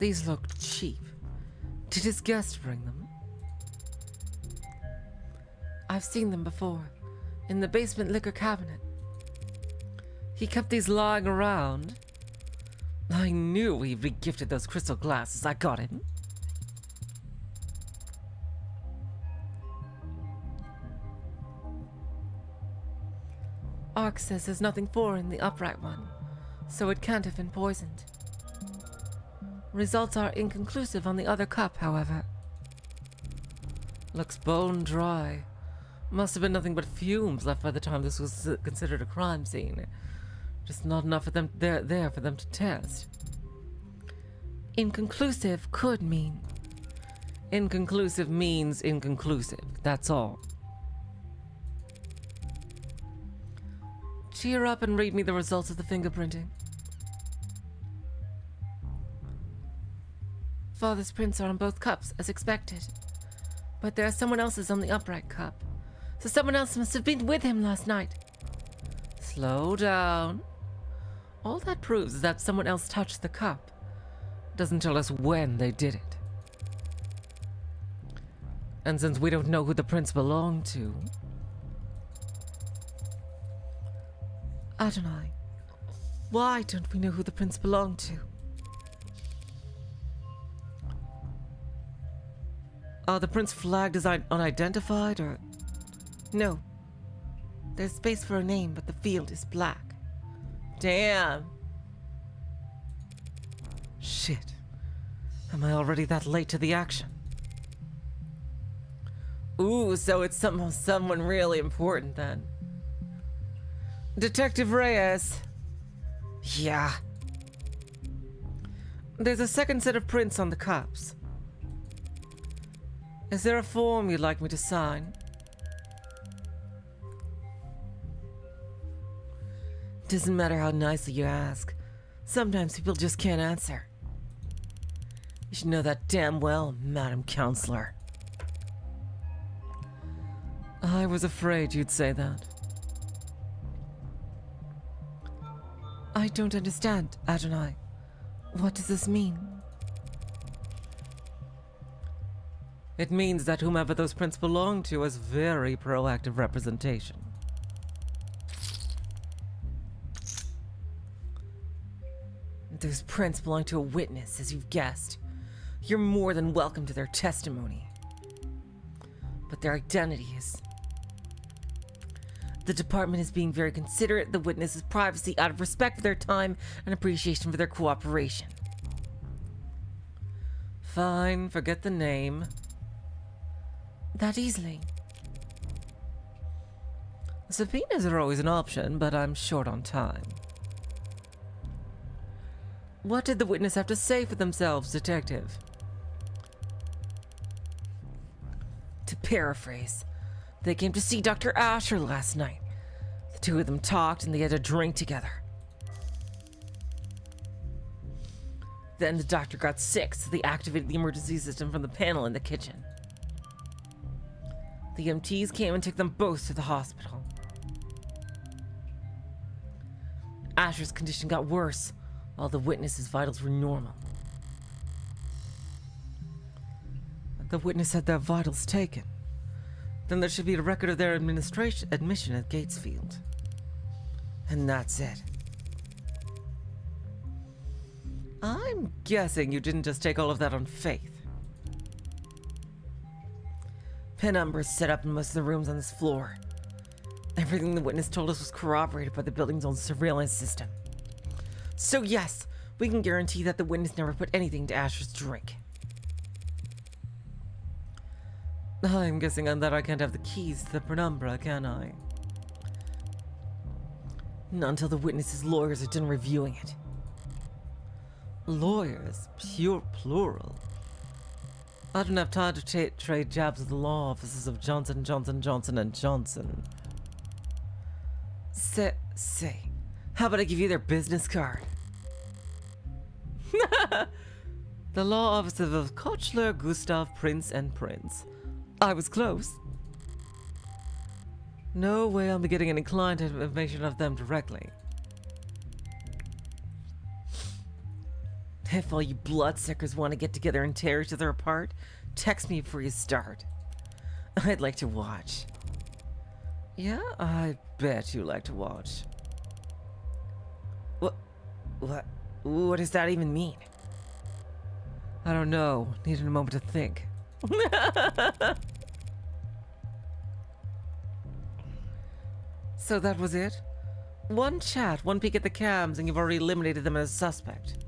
These look cheap. Did his guest bring them? I've seen them before, in the basement liquor cabinet. He kept these lying around. I knew he regifted those crystal glasses I got him. Ark says there's nothing for in the upright one, so it can't have been poisoned. Results are inconclusive on the other cup, however. Looks bone dry. Must have been nothing but fumes left by the time this was considered a crime scene. Just not enough of them there for them to test. Inconclusive could mean. Inconclusive means inconclusive. That's all. Cheer up and read me the results of the fingerprinting. Father's prints are on both cups, as expected. But there are someone else's on the upright cup. So someone else must have been with him last night. Slow down. All that proves is that someone else touched the cup. Doesn't tell us when they did it. And since we don't know who the prints belong to... Adonai, why don't we know who the prints belong to? Are the prints flagged as unidentified, or... No. There's space for a name, but the field is black. Damn. Shit. Am I already that late to the action? Ooh, so it's someone really important then. Detective Reyes. Yeah. There's a second set of prints on the cups. Is there a form you'd like me to sign? Doesn't matter how nicely you ask. Sometimes people just can't answer. You should know that damn well, Madam Counselor. I was afraid you'd say that. I don't understand, Adonai. What does this mean? It means that whomever those prints belong to has very proactive representation. Those prints belong to a witness, as you've guessed. You're more than welcome to their testimony. But their identity is... The department is being very considerate of the witness's privacy out of respect for their time and appreciation for their cooperation. Fine, forget the name. That easily. Subpoenas are always an option, but I'm short on time. What did the witness have to say for themselves, Detective? To paraphrase, they came to see Dr. Asher last night. The two of them talked and they had a drink together. Then the doctor got sick, so they activated the emergency system from the panel in the kitchen. The EMTs came and took them both to the hospital. Asher's condition got worse, while the witness's vitals were normal. The witness had their vitals taken. Then there should be a record of their admission at Gatesfield. And that's it. I'm guessing you didn't just take all of that on faith. Penumbras set up in most of the rooms on this floor. Everything the witness told us was corroborated by the building's own surveillance system. So yes, we can guarantee that the witness never put anything to Asher's drink. I'm guessing on that I can't have the keys to the penumbra, can I? Not until the witness's lawyers are done reviewing it. Lawyers? Pure plural. I don't have time to trade jabs with the law offices of Johnson, Johnson, Johnson & Johnson. Say, how about I give you their business card? The law offices of Kochler, Gustav, Prince & Prince. I was close. No way I'll be getting any client information of them directly. If all you bloodsuckers want to get together and tear each other apart, text me before you start. I'd like to watch. Yeah, I bet you like to watch. What does that even mean? I don't know. Needed a moment to think. So that was it? One chat, one peek at the cams, and you've already eliminated them as a suspect.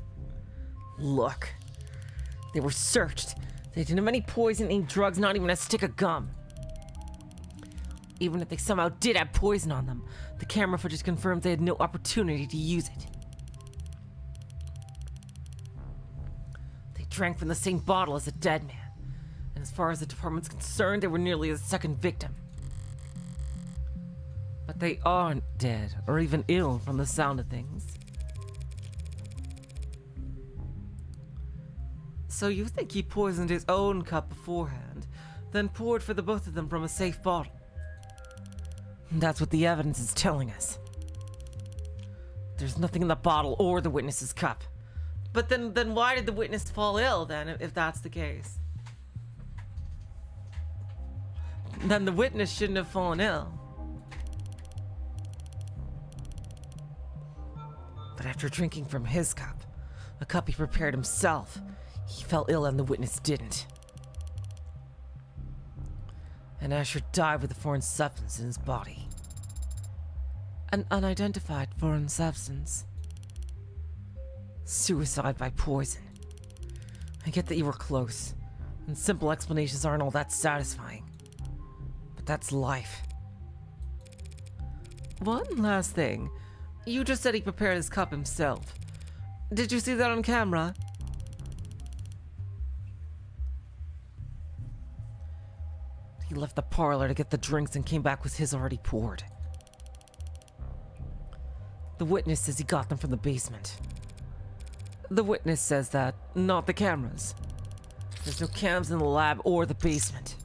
Look. They were searched. They didn't have any poison, any drugs, not even a stick of gum. Even if they somehow did have poison on them, the camera footage confirms they had no opportunity to use it. They drank from the same bottle as a dead man. And as far as the department's concerned, they were nearly a second victim. But they aren't dead, or even ill from the sound of things. So you think he poisoned his own cup beforehand, then poured for the both of them from a safe bottle? That's what the evidence is telling us. There's nothing in the bottle or the witness's cup. But then why did the witness fall ill then, if that's the case? Then the witness shouldn't have fallen ill. But after drinking from his cup, a cup he prepared himself, he fell ill and the witness didn't. And Asher died with a foreign substance in his body. An unidentified foreign substance. Suicide by poison. I get that you were close, and simple explanations aren't all that satisfying. But that's life. One last thing. You just said he prepared his cup himself. Did you see that on camera? He left the parlor to get the drinks and came back with his already poured. The witness says he got them from the basement. The witness says that, not the cameras. There's no cams in the lab or the basement.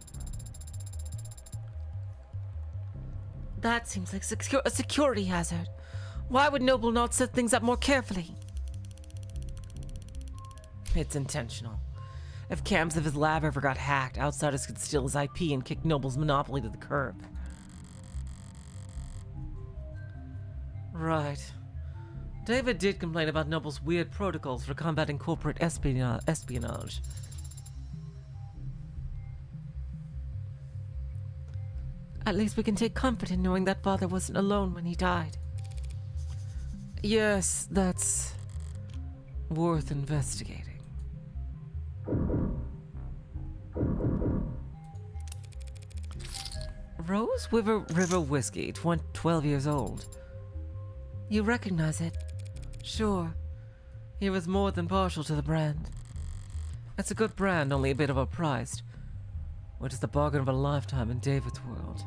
That seems like a security hazard. Why would Noble not set things up more carefully? It's intentional. If cams of his lab ever got hacked, outsiders could steal his IP and kick Noble's monopoly to the curb. Right. David did complain about Noble's weird protocols for combating corporate espionage. At least we can take comfort in knowing that father wasn't alone when he died. Yes, that's worth investigating. Rose River Whiskey, 12 years old. You recognize it? Sure. He was more than partial to the brand. It's a good brand, only a bit overpriced, which is the bargain of a lifetime in David's world.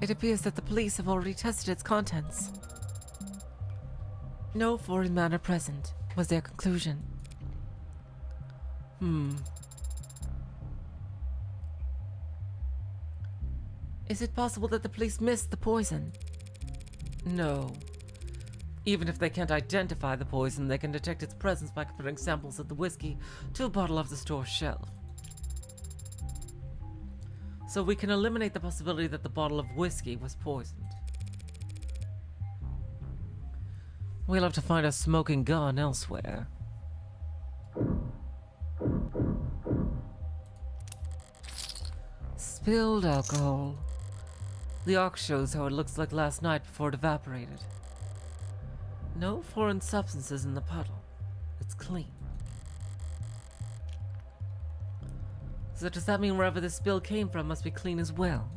It appears that the police have already tested its contents. No foreign matter present, was their conclusion. Is it possible that the police missed the poison? No. Even if they can't identify the poison, they can detect its presence by comparing samples of the whiskey to a bottle off the store shelf. So we can eliminate the possibility that the bottle of whiskey was poisoned. We'll have to find a smoking gun elsewhere. Spilled alcohol. The arc shows how it looks like last night before it evaporated. No foreign substances in the puddle. It's clean. So does that mean wherever the spill came from must be clean as well?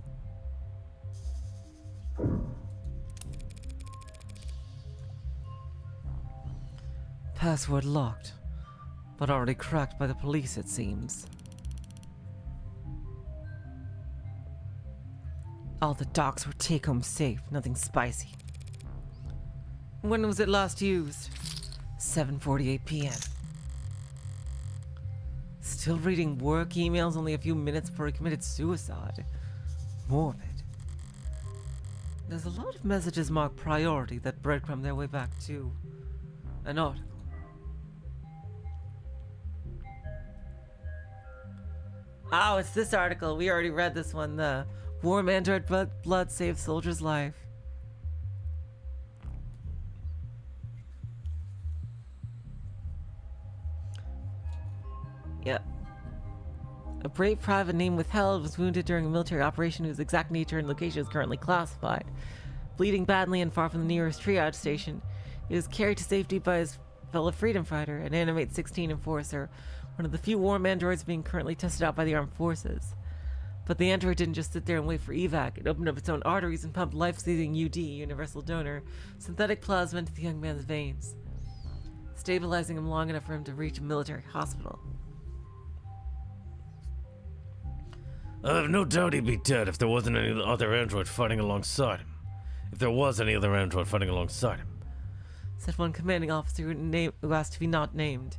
Password locked, but already cracked by the police, it seems. All the docs were take-home safe, nothing spicy. When was it last used? 7:48 p.m. Still reading work emails only a few minutes before he committed suicide. Morbid. There's a lot of messages marked priority that breadcrumb their way back to an article. Oh, it's this article. We already read this one. The warm android blood saved soldier's life. Yep. A brave private name withheld was wounded during a military operation whose exact nature and location is currently classified. Bleeding badly and far from the nearest triage station, he was carried to safety by his fellow freedom fighter, an Animate 16 enforcer, one of the few warm androids being currently tested out by the armed forces. But the android didn't just sit there and wait for evac. It opened up its own arteries and pumped life-saving UD, universal donor, synthetic plasma into the young man's veins, stabilizing him long enough for him to reach a military hospital. I have no doubt he'd be dead if there wasn't any other android fighting alongside him. If there was any other android fighting alongside him, said one commanding officer who asked to be not named.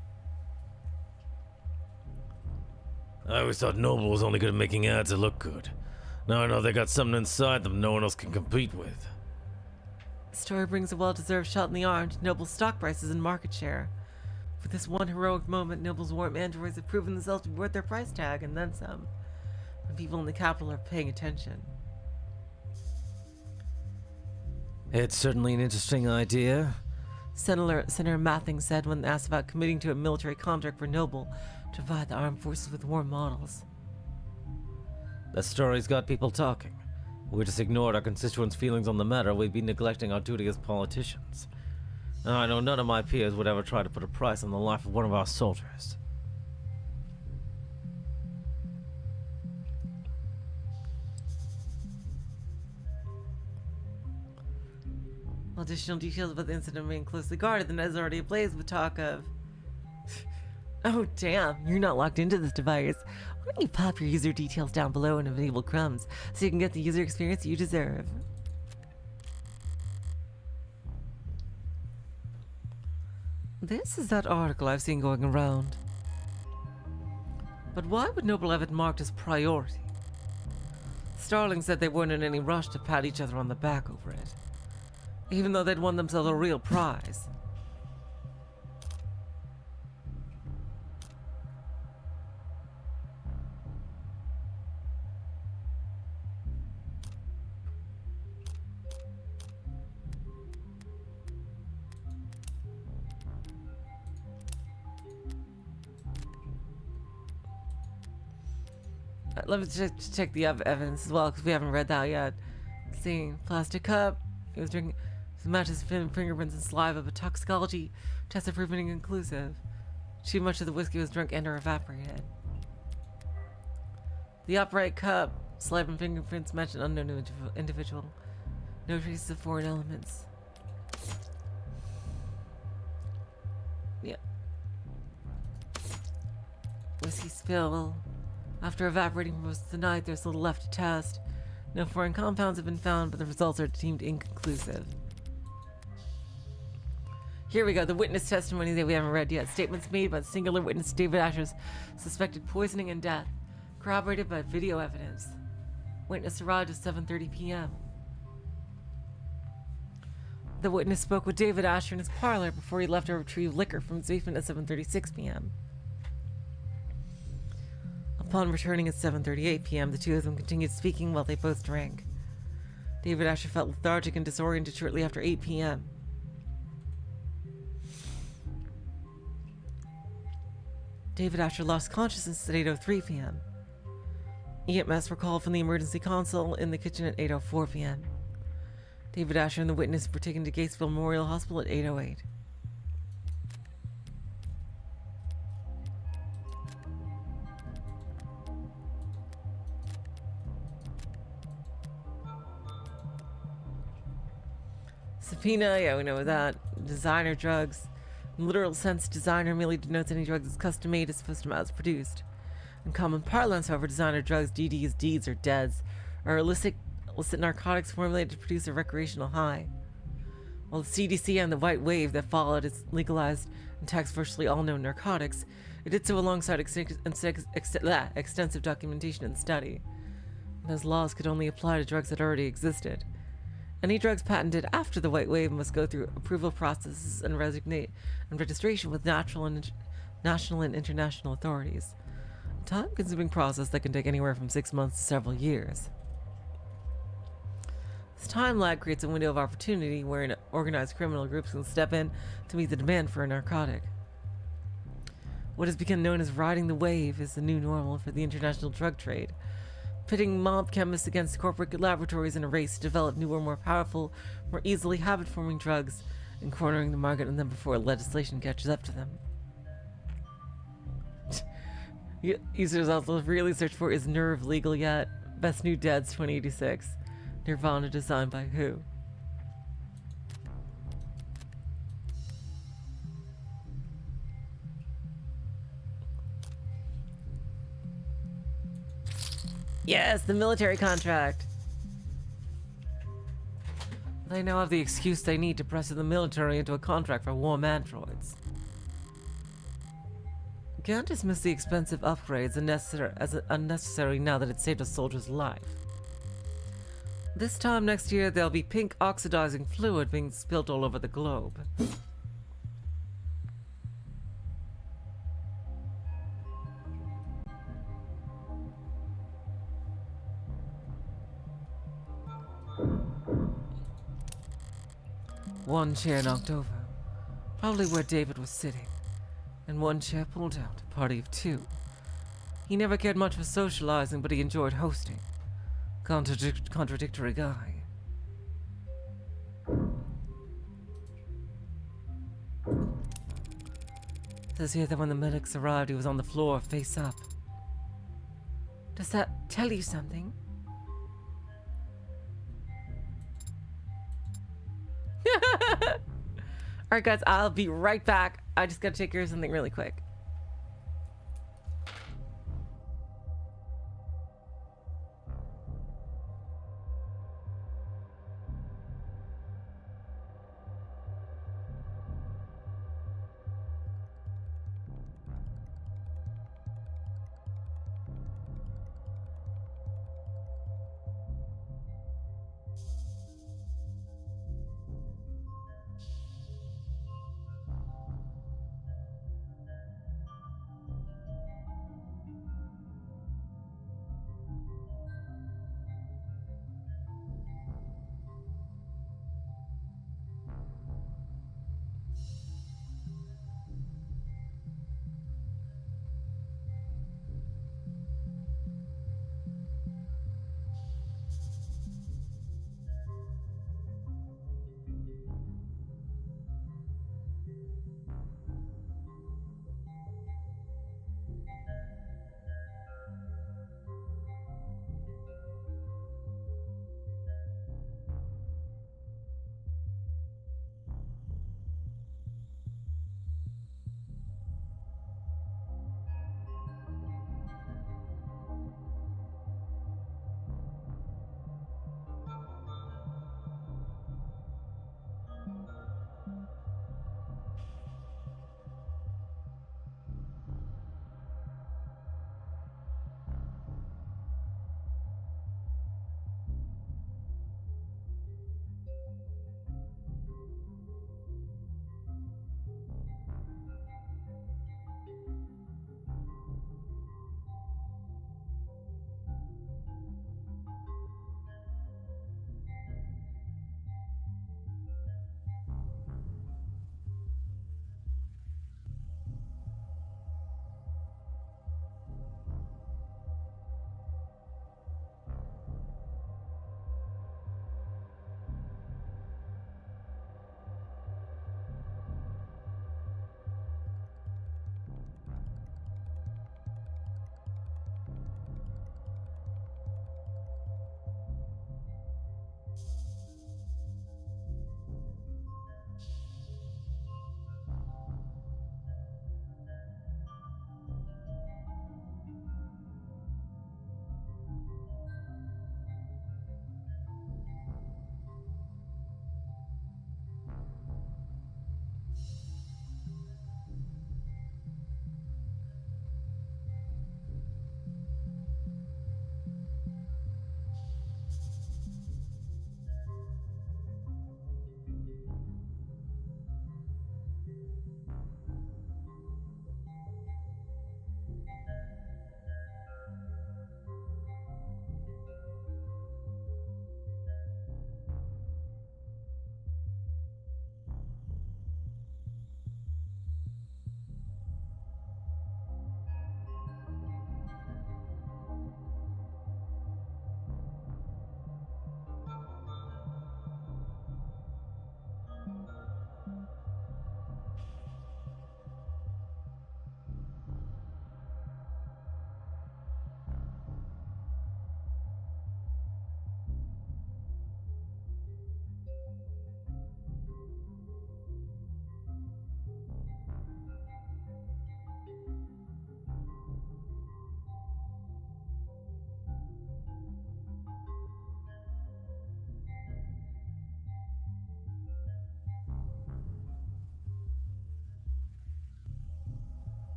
I always thought Noble was only good at making ads that look good. Now I know they got something inside them no one else can compete with. The story brings a well-deserved shot in the arm to Noble's stock prices and market share. For this one heroic moment, Noble's warm androids have proven themselves to be worth their price tag, and then some. And people in the capital are paying attention. It's certainly an interesting idea, Senator Mathing said when asked about committing to a military contract for Noble to provide the armed forces with war models. The story's got people talking. If we just ignored our constituents' feelings on the matter, we'd be neglecting our duty as politicians. And I know none of my peers would ever try to put a price on the life of one of our soldiers. Additional details about the incident remain closely guarded. The net is already ablaze with talk of... Oh damn, you're not locked into this device. Why don't you pop your user details down below and enable crumbs so you can get the user experience you deserve. This is that article I've seen going around. But why would Noble have it marked as priority? Starling said they weren't in any rush to pat each other on the back over it, even though they'd won themselves a real prize. Let me check the evidence as well, because we haven't read that yet. Seeing plastic cup, it was drinking. Matches fingerprints and saliva, but toxicology tests have proven inconclusive. Too much of the whiskey was drunk and or evaporated. The upright cup, saliva and fingerprints match an unknown individual. No traces of foreign elements. Yeah. Whiskey spill. After evaporating for most of the night, there's little left to test. No foreign compounds have been found, but the results are deemed inconclusive. Here we go, the witness testimony that we haven't read yet. Statements made by the singular witness David Asher's suspected poisoning and death, corroborated by video evidence. Witness arrived at 7:30 p.m. The witness spoke with David Asher in his parlor before he left to retrieve liquor from his basement at 7:36 p.m. Upon returning at 7:38 p.m., the two of them continued speaking while they both drank. David Asher felt lethargic and disoriented shortly after 8 p.m. David Asher lost consciousness at 8:03 p.m. EMS were called from the emergency console in the kitchen at 8:04 p.m. David Asher and the witness were taken to Gatesville Memorial Hospital at 8:08. Subpoena, yeah, we know that. Designer drugs. In literal sense, designer merely denotes any drug that's custom made as opposed to mass produced. In common parlance, however, designer drugs, DDs, deeds, or DEDs, are illicit narcotics formulated to produce a recreational high. While the CDC and the white wave that followed its legalized and taxed virtually all known narcotics, it did so alongside extensive documentation and study. Those laws could only apply to drugs that already existed. Any drugs patented after the white wave must go through approval processes and registration with national and international authorities. A time-consuming process that can take anywhere from 6 months to several years. This time lag creates a window of opportunity wherein organized criminal groups can step in to meet the demand for a narcotic. What has become known as riding the wave is the new normal for the international drug trade, pitting mob chemists against corporate laboratories in a race to develop newer, more powerful, more easily habit-forming drugs, and cornering the market on them before legislation catches up to them. Users also really search for is Nerve legal yet? Best New Deads 2086. Nirvana designed by who? Yes, the military contract. They now have the excuse they need to press the military into a contract for warm androids. Can't dismiss the expensive upgrades as unnecessary now that it saved a soldier's life. This time next year, there'll be pink oxidizing fluid being spilled all over the globe. One chair knocked over, probably where David was sitting, and one chair pulled out, a party of two. He never cared much for socializing, but he enjoyed hosting. Contradictory guy. It says here that when the medics arrived, he was on the floor, face up. Does that tell you something? Alright guys, I'll be right back. I just gotta take care of something really quick.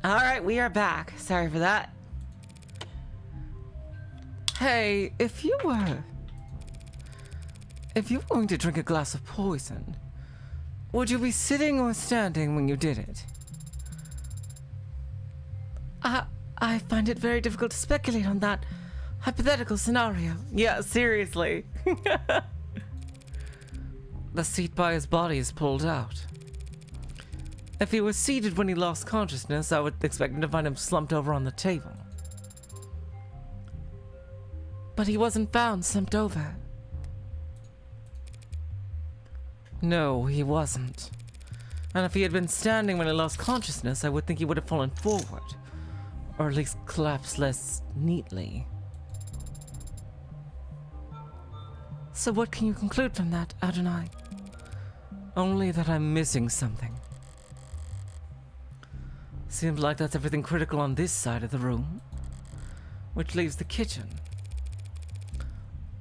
All right, we are back. Sorry for that. Hey, if you were going to drink a glass of poison, would you be sitting or standing when you did it? I find it very difficult to speculate on that hypothetical scenario. Yeah, seriously. The seat by his body is pulled out. If he was seated when he lost consciousness, I would expect to find him slumped over on the table. But he wasn't found slumped over. No, he wasn't. And if he had been standing when he lost consciousness, I would think he would have fallen forward. Or at least collapsed less neatly. So what can you conclude from that, Adonai? Only that I'm missing something. Seems like that's everything critical on this side of the room. Which leaves the kitchen.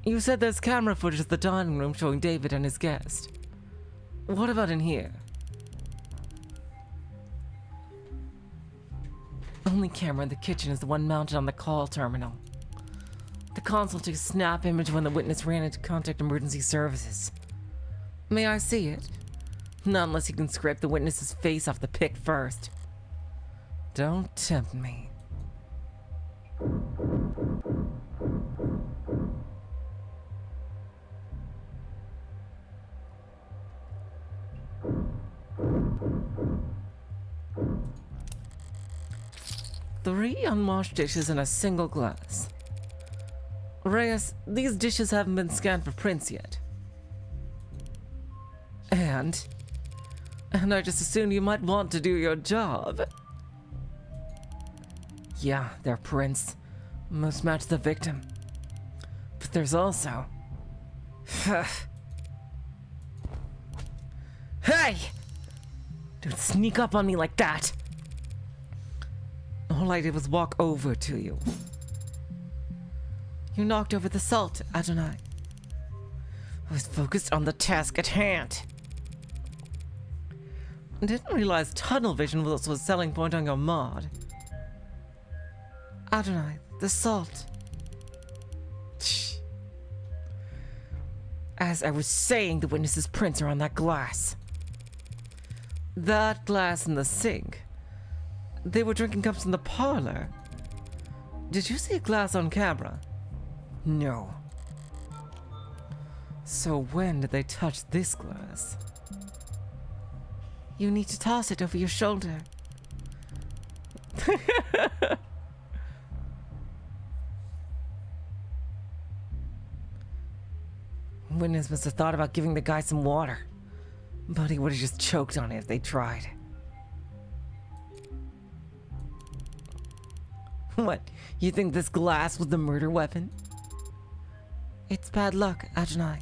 You said there's camera footage of the dining room showing David and his guest. What about in here? Only camera in the kitchen is the one mounted on the call terminal. The console takes a snap image when the witness ran into contact emergency services. May I see it? Not unless you can scrape the witness's face off the pic first. Don't tempt me. Three unwashed dishes in a single glass. Reyes, these dishes haven't been scanned for prints yet. And I just assumed you might want to do your job. Yeah, they're prints. Most match the victim. But there's also... Hey! Don't sneak up on me like that! All I did was walk over to you. You knocked over the salt, Adonai. I was focused on the task at hand. I didn't realize tunnel vision was also a selling point on your mod. Adonai, the salt. As I was saying, the witness's prints are on that glass. That glass in the sink. They were drinking cups in the parlor. Did you see a glass on camera? No. So when did they touch this glass? You need to toss it over your shoulder. Witness must have thought about giving the guy some water. But he would have just choked on it if they tried. What, you think this glass was the murder weapon? It's bad luck, Adonai.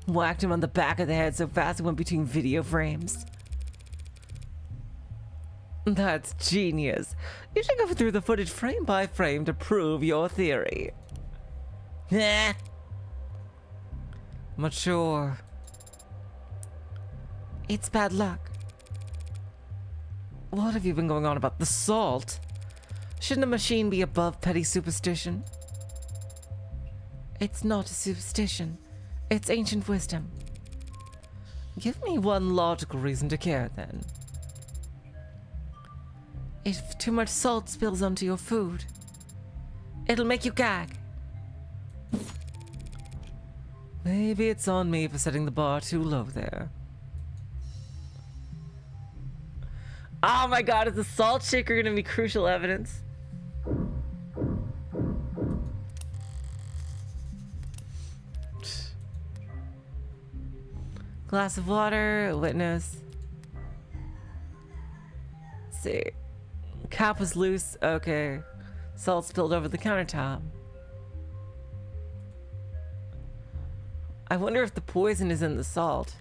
Whacked him on the back of the head so fast it went between video frames. That's genius. You should go through the footage frame by frame to prove your theory. Nah. Mature. It's bad luck. What have you been going on about the salt? Shouldn't a machine be above petty superstition? It's not a superstition. It's ancient wisdom. Give me one logical reason to care, then. If too much salt spills onto your food, it'll make you gag. Maybe it's on me for setting the bar too low there. Oh my god, is the salt shaker gonna be crucial evidence? Glass of water, witness. Let's see. Cap was loose, okay. Salt spilled over the countertop. I wonder if the poison is in the salt.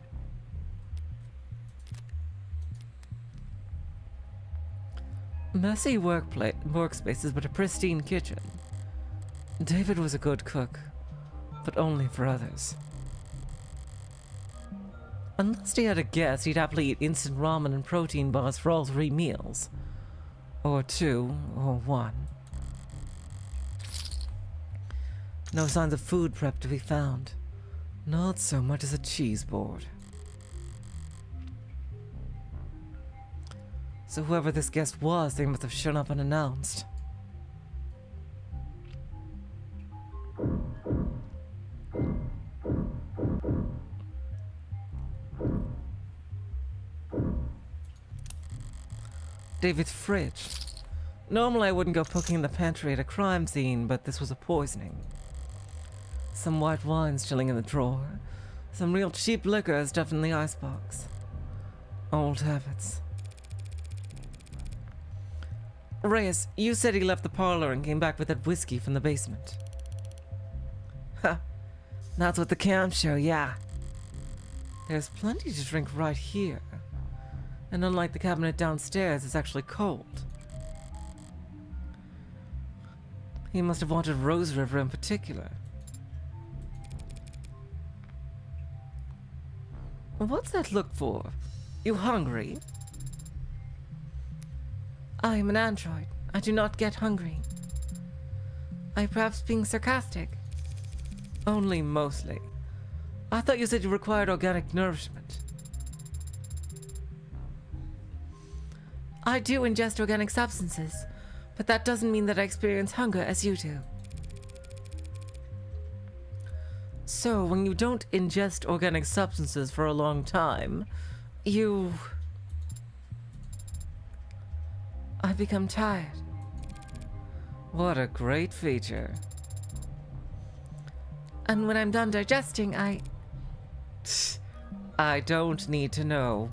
Messy workspaces, but a pristine kitchen. David was a good cook, but only for others. Unless he had a guest, he'd happily eat instant ramen and protein bars for all 3 meals. Or 2, or 1. No signs of food prep to be found. Not so much as a cheese board. So whoever this guest was, they must have shown up unannounced. David's fridge. Normally I wouldn't go poking in the pantry at a crime scene, but this was a poisoning. Some white wines chilling in the drawer. Some real cheap liquor stuffed in the icebox. Old habits. Reyes, you said he left the parlor and came back with that whiskey from the basement. Ha! That's what the cams show, yeah. There's plenty to drink right here. And unlike the cabinet downstairs, it's actually cold. He must have wanted Rose River in particular. What's that look for? You hungry? I am an android. I do not get hungry. Are you perhaps being sarcastic? Only mostly. I thought you said you required organic nourishment. I do ingest organic substances, but that doesn't mean that I experience hunger as you do. So, when you don't ingest organic substances for a long time, I become tired. What a great feature. And when I'm done digesting, I don't need to know.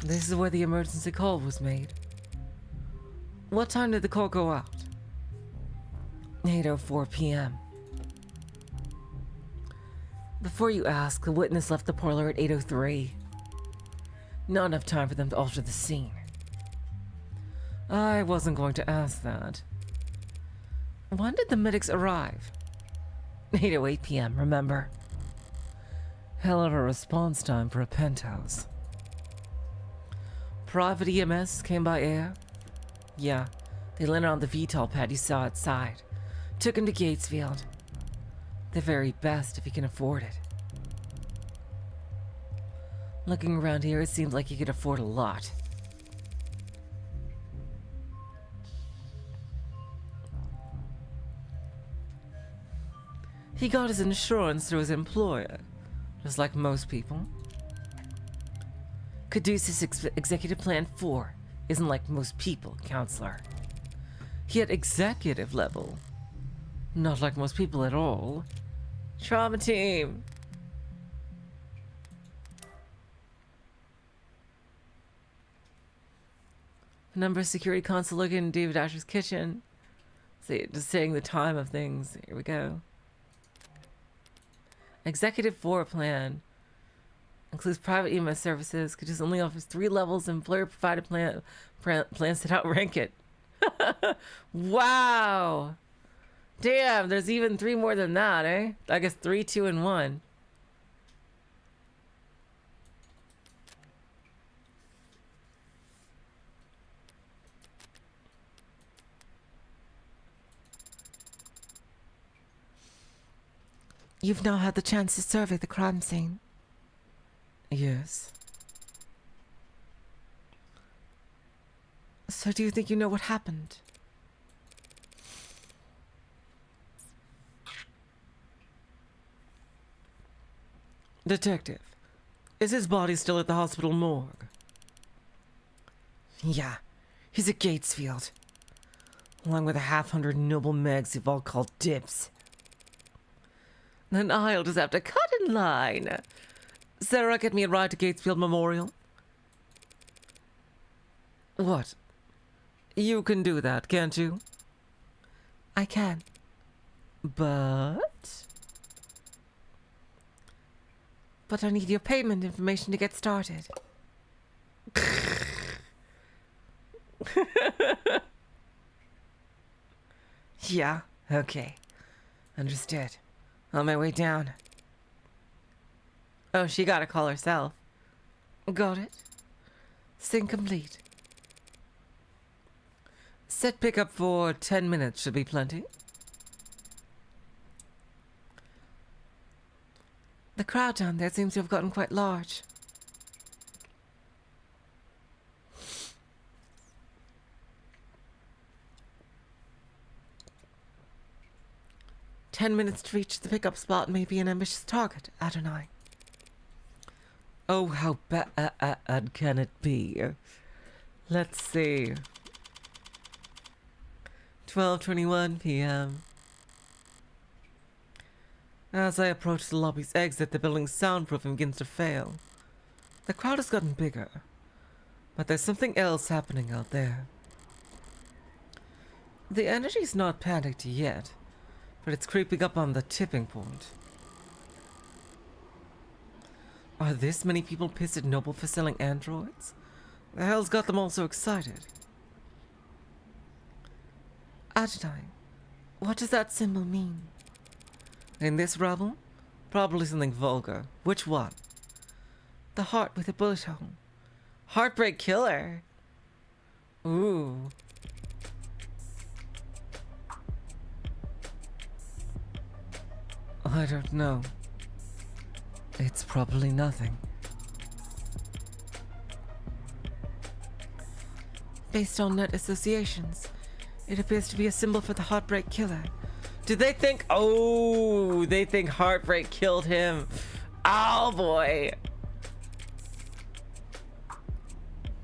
This is where the emergency call was made. What time did the call go out? 8:04 p.m. Before you ask, the witness left the parlor at 8:03. Not enough time for them to alter the scene. I wasn't going to ask that. When did the medics arrive? 8:08 p.m., remember? Hell of a response time for a penthouse. Private EMS came by air? Yeah, they landed on the VTOL pad you saw outside. Took him to Gatesfield. The very best if he can afford it. Looking around here, it seems like he could afford a lot. He got his insurance through his employer, just like most people. Caduceus Executive Plan 4 isn't like most people, Counselor. He had executive level. Not like most people at all. Trauma team! Number security console looking in David Asher's kitchen. See, just saying the time of things. Here we go. Executive 4 plan. Includes private EMS services. Could just only offers 3 levels. Employer provided plans that outrank it. Wow! Damn, there's even 3 more than that, eh? I guess 3, 2, and 1. You've now had the chance to survey the crime scene. Yes. So do you think you know what happened? Detective, is his body still at the hospital morgue? Yeah, he's at Gatesfield. Along with 100 noble megs you've all called dibs. Then I'll just have to cut in line. Serra, get me a ride to Gatesfield Memorial. What? You can do that, can't you? I can. But I need your payment information to get started. Yeah, okay. Understood. On my way down. Oh, she gotta call herself. Got it. Sync complete. Set pickup for 10 minutes should be plenty. The crowd down there seems to have gotten quite large. "10 minutes to reach the pickup spot may be an ambitious target, Adonai." Oh, how bad can it be? Let's see. 12:21 p.m. As I approach the lobby's exit, the building's soundproofing begins to fail. The crowd has gotten bigger, but there's something else happening out there. The energy's not panicked yet, but it's creeping up on the tipping point. Are this many people pissed at Noble for selling androids? The hell's got them all so excited? Adonai, what does that symbol mean? In this rubble? Probably something vulgar. Which one? The heart with a bullet hole. Heartbreak killer. Ooh. I don't know. It's probably nothing. Based on net associations, it appears to be a symbol for the Heartbreak Killer. Do they think... Oh, they think Heartbreak killed him. Oh, boy.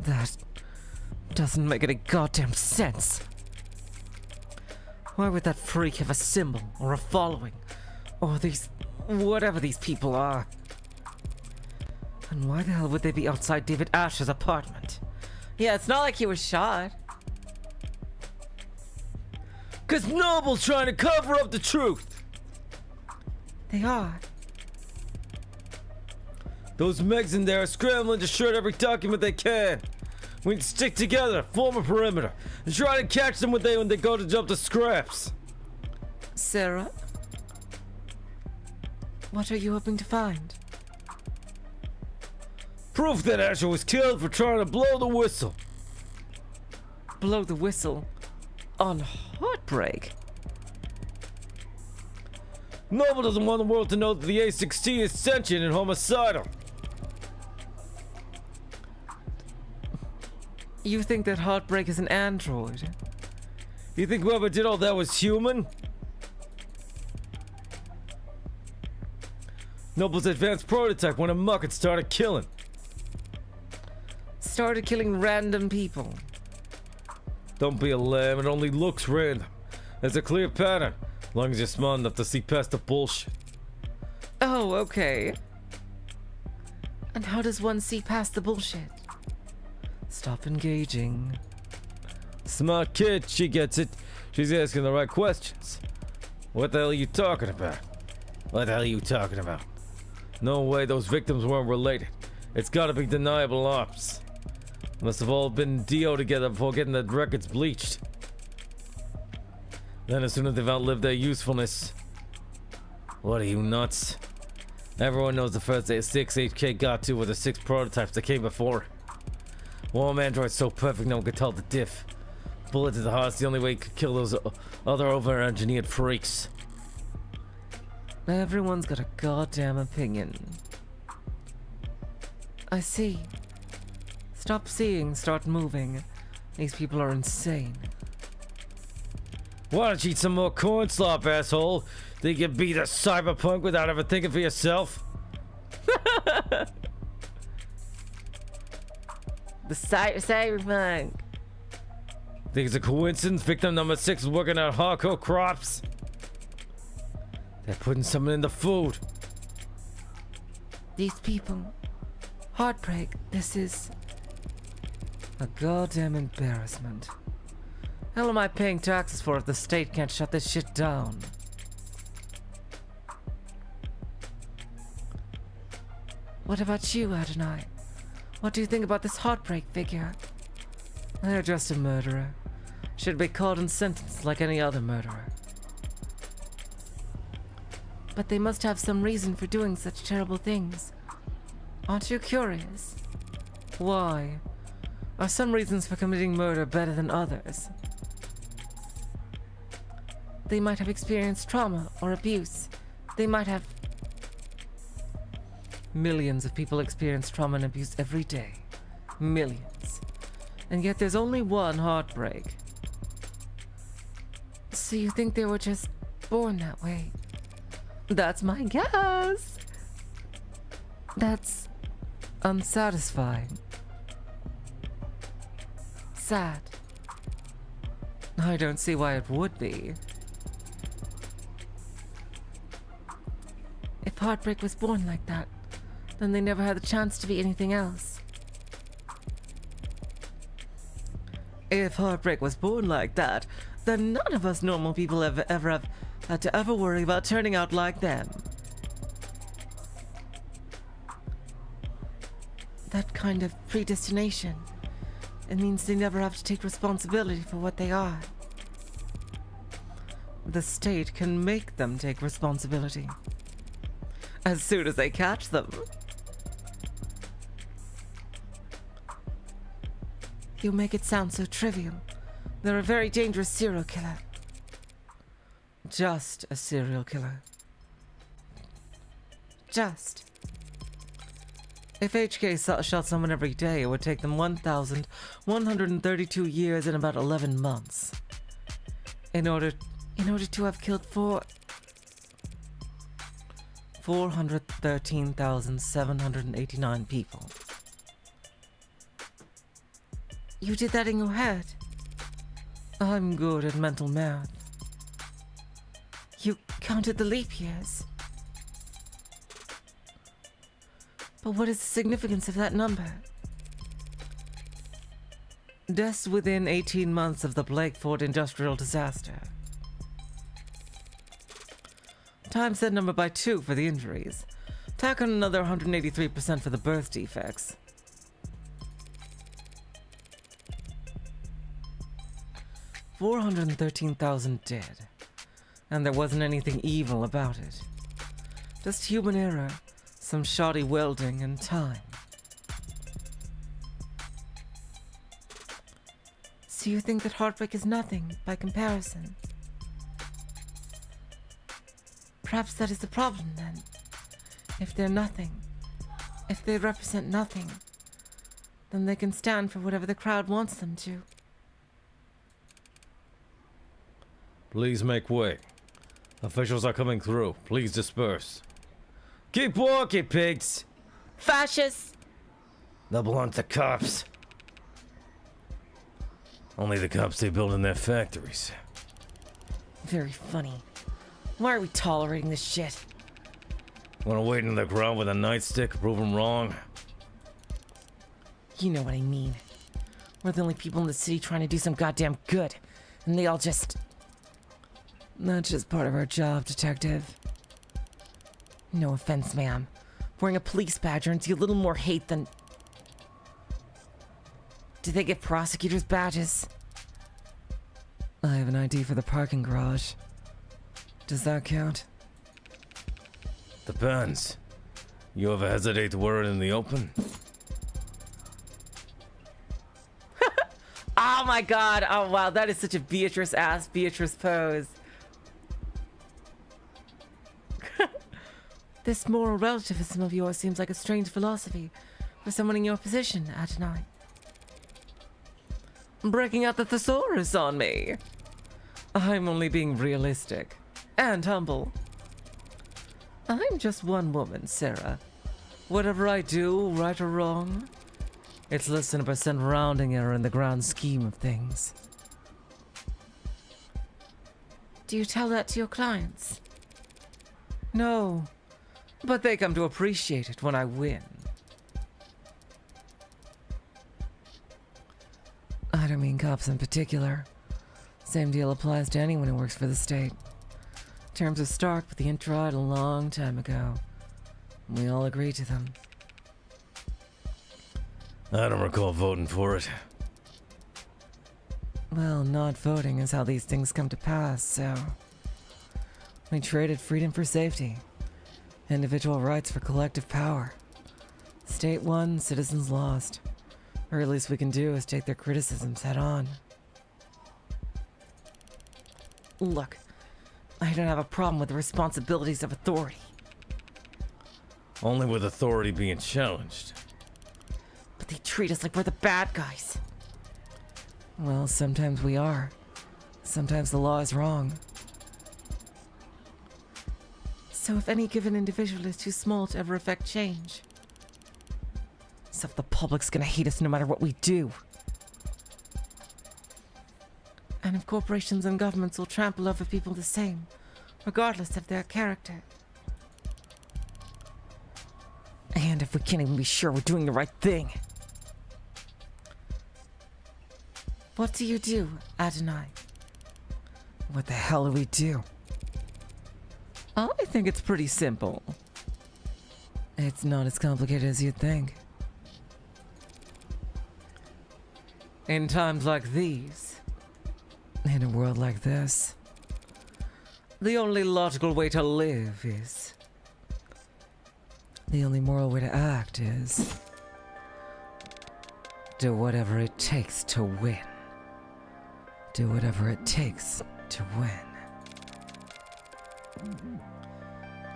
That doesn't make any goddamn sense. Why would that freak have a symbol or a following? Or these... whatever these people are. And why the hell would they be outside David Ash's apartment? Yeah, it's not like he was shot. 'Cause Noble's trying to cover up the truth. They are. Those Megs in there are scrambling to shred every document they can. We need to stick together, form a perimeter, and try to catch them when they go to jump the scraps. Serra? What are you hoping to find? Proof that Asher was killed for trying to blow the whistle. Blow the whistle on Heartbreak? Noble doesn't want the world to know that the A-16 is sentient and homicidal. You think that Heartbreak is an android? You think whoever did all that was human? Noble's advanced prototype went amok and started killing. Started killing random people. Don't be a lamb, it only looks random. There's a clear pattern, as long as you're smart enough to see past the bullshit. Oh, okay. And how does one see past the bullshit? Stop engaging. Smart kid, she gets it. She's asking the right questions. What the hell are you talking about? What the hell are you talking about? No way those victims weren't related. It's gotta be deniable ops. Must have all been DO together before getting the records bleached. Then as soon as they've outlived their usefulness. What are you, nuts? Everyone knows the first 6 HK got to were the 6 prototypes that came before. Warm android's so perfect no one could tell the diff. Bullet to the heart's the only way you could kill those other over-engineered freaks. Everyone's got a goddamn opinion. I see. Stop seeing, start moving. These people are insane. Why don't you eat some more corn slop, asshole? Think you can beat a cyberpunk without ever thinking for yourself? The cyberpunk. Think it's a coincidence victim number 6 is working out hardcore crops? They're putting something in the food. These people. Heartbreak. This is a goddamn embarrassment. Hell am I paying taxes for if the state can't shut this shit down? What about you, Adonai? What do you think about this Heartbreak figure? They're just a murderer. Should be caught and sentenced like any other murderer. But they must have some reason for doing such terrible things. Aren't you curious? Why? Are some reasons for committing murder better than others? They might have experienced trauma or abuse. They might have... Millions of people experience trauma and abuse every day. Millions. And yet there's only one heartbreak. So you think they were just born that way? That's my guess. That's unsatisfying. sad. I don't see why it would be. If heartbreak was born like that, then they never had the chance to be anything else. If heartbreak was born like that, then none of us normal people have ever had to ever worry about turning out like them. That kind of predestination. It means they never have to take responsibility for what they are. The state can make them take responsibility. As soon as they catch them. You make it sound so trivial. They're a very dangerous serial killer. Just a serial killer. Just. If HK shot someone every day, it would take them 1,132 years and about 11 months. In order to have killed 413,789 people. You did that in your head. I'm good at mental math. You counted the leap years. But what is the significance of that number? Deaths within 18 months of the Blakeford industrial disaster. Times that number by 2 for the injuries. Tack on another 183% for the birth defects. $413,000 dead. And there wasn't anything evil about it. Just human error, some shoddy welding, and time. So you think that heartbreak is nothing by comparison? Perhaps that is the problem then. If they're nothing, if they represent nothing, then they can stand for whatever the crowd wants them to. Please make way. Officials are coming through. Please disperse. Keep walking, pigs! Fascists! They'll belong to cops. Only the cops they build in their factories. Very funny. Why are we tolerating this shit? Wanna wait in the ground with a nightstick, prove them wrong? You know what I mean. We're the only people in the city trying to do some goddamn good. And they all just... That's just part of our job, detective. No offense, ma'am. Wearing a police badge earns you a little more hate than... Do they give prosecutors badges? I have an ID for the parking garage. Does that count? Depends. You ever hesitate to wear it in the open? Oh my god! Oh wow, that is such a Beatrice pose. This moral relativism of yours seems like a strange philosophy for someone in your position, Adonai. Breaking out the thesaurus on me. I'm only being realistic. And humble. I'm just one woman, Serra. Whatever I do, right or wrong, it's less than a % rounding error in the grand scheme of things. Do you tell that to your clients? No, but they come to appreciate it when I win. I don't mean cops in particular. Same deal applies to anyone who works for the state. Terms of Stark with the Introd a long time ago. We all agree to them. I don't recall voting for it. Well, not voting is how these things come to pass, so... We traded freedom for safety, individual rights for collective power. State won, citizens lost. Or at least we can do is take their criticisms head on. Look, I don't have a problem with the responsibilities of authority. Only with authority being challenged. But they treat us like we're the bad guys. Well, sometimes we are. Sometimes the law is wrong. So if any given individual is too small to ever affect change, so if the public's gonna hate us no matter what we do, and if corporations and governments will trample over people the same, regardless of their character, and if we can't even be sure we're doing the right thing, what do you do, Adonai? What the hell do we do? I think it's pretty simple. It's not as complicated as you'd think. In times like these, in a world like this, the only logical way to live is... the only moral way to act is... do whatever it takes to win. Do whatever it takes to win.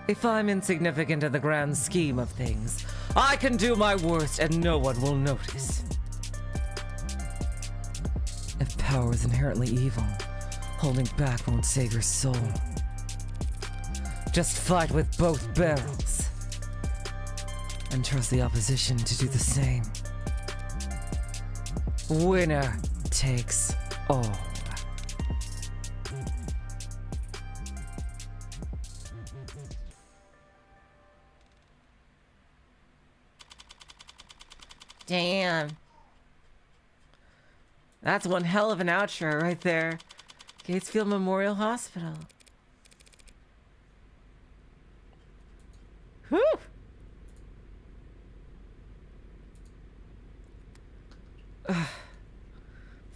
If I'm insignificant in the grand scheme of things, I can do my worst and no one will notice. If power is inherently evil, holding back won't save your soul. Just fight with both barrels. And trust the opposition to do the same. Winner takes all. Damn. That's one hell of an outro right there. Gatesfield Memorial Hospital. Whew!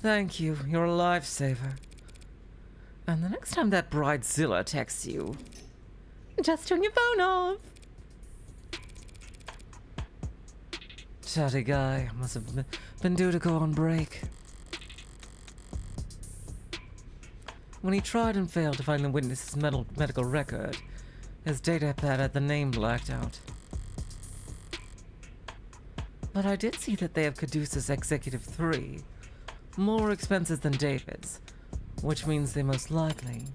Thank you. You're a lifesaver. And the next time that Bridezilla texts you, just turn your phone off. Chatty guy must have been due to go on break. When he tried and failed to find the witness's medical record, his datapad had the name blacked out. But I did see that they have Caduceus Executive 3, more expensive than David's, which means they most likely...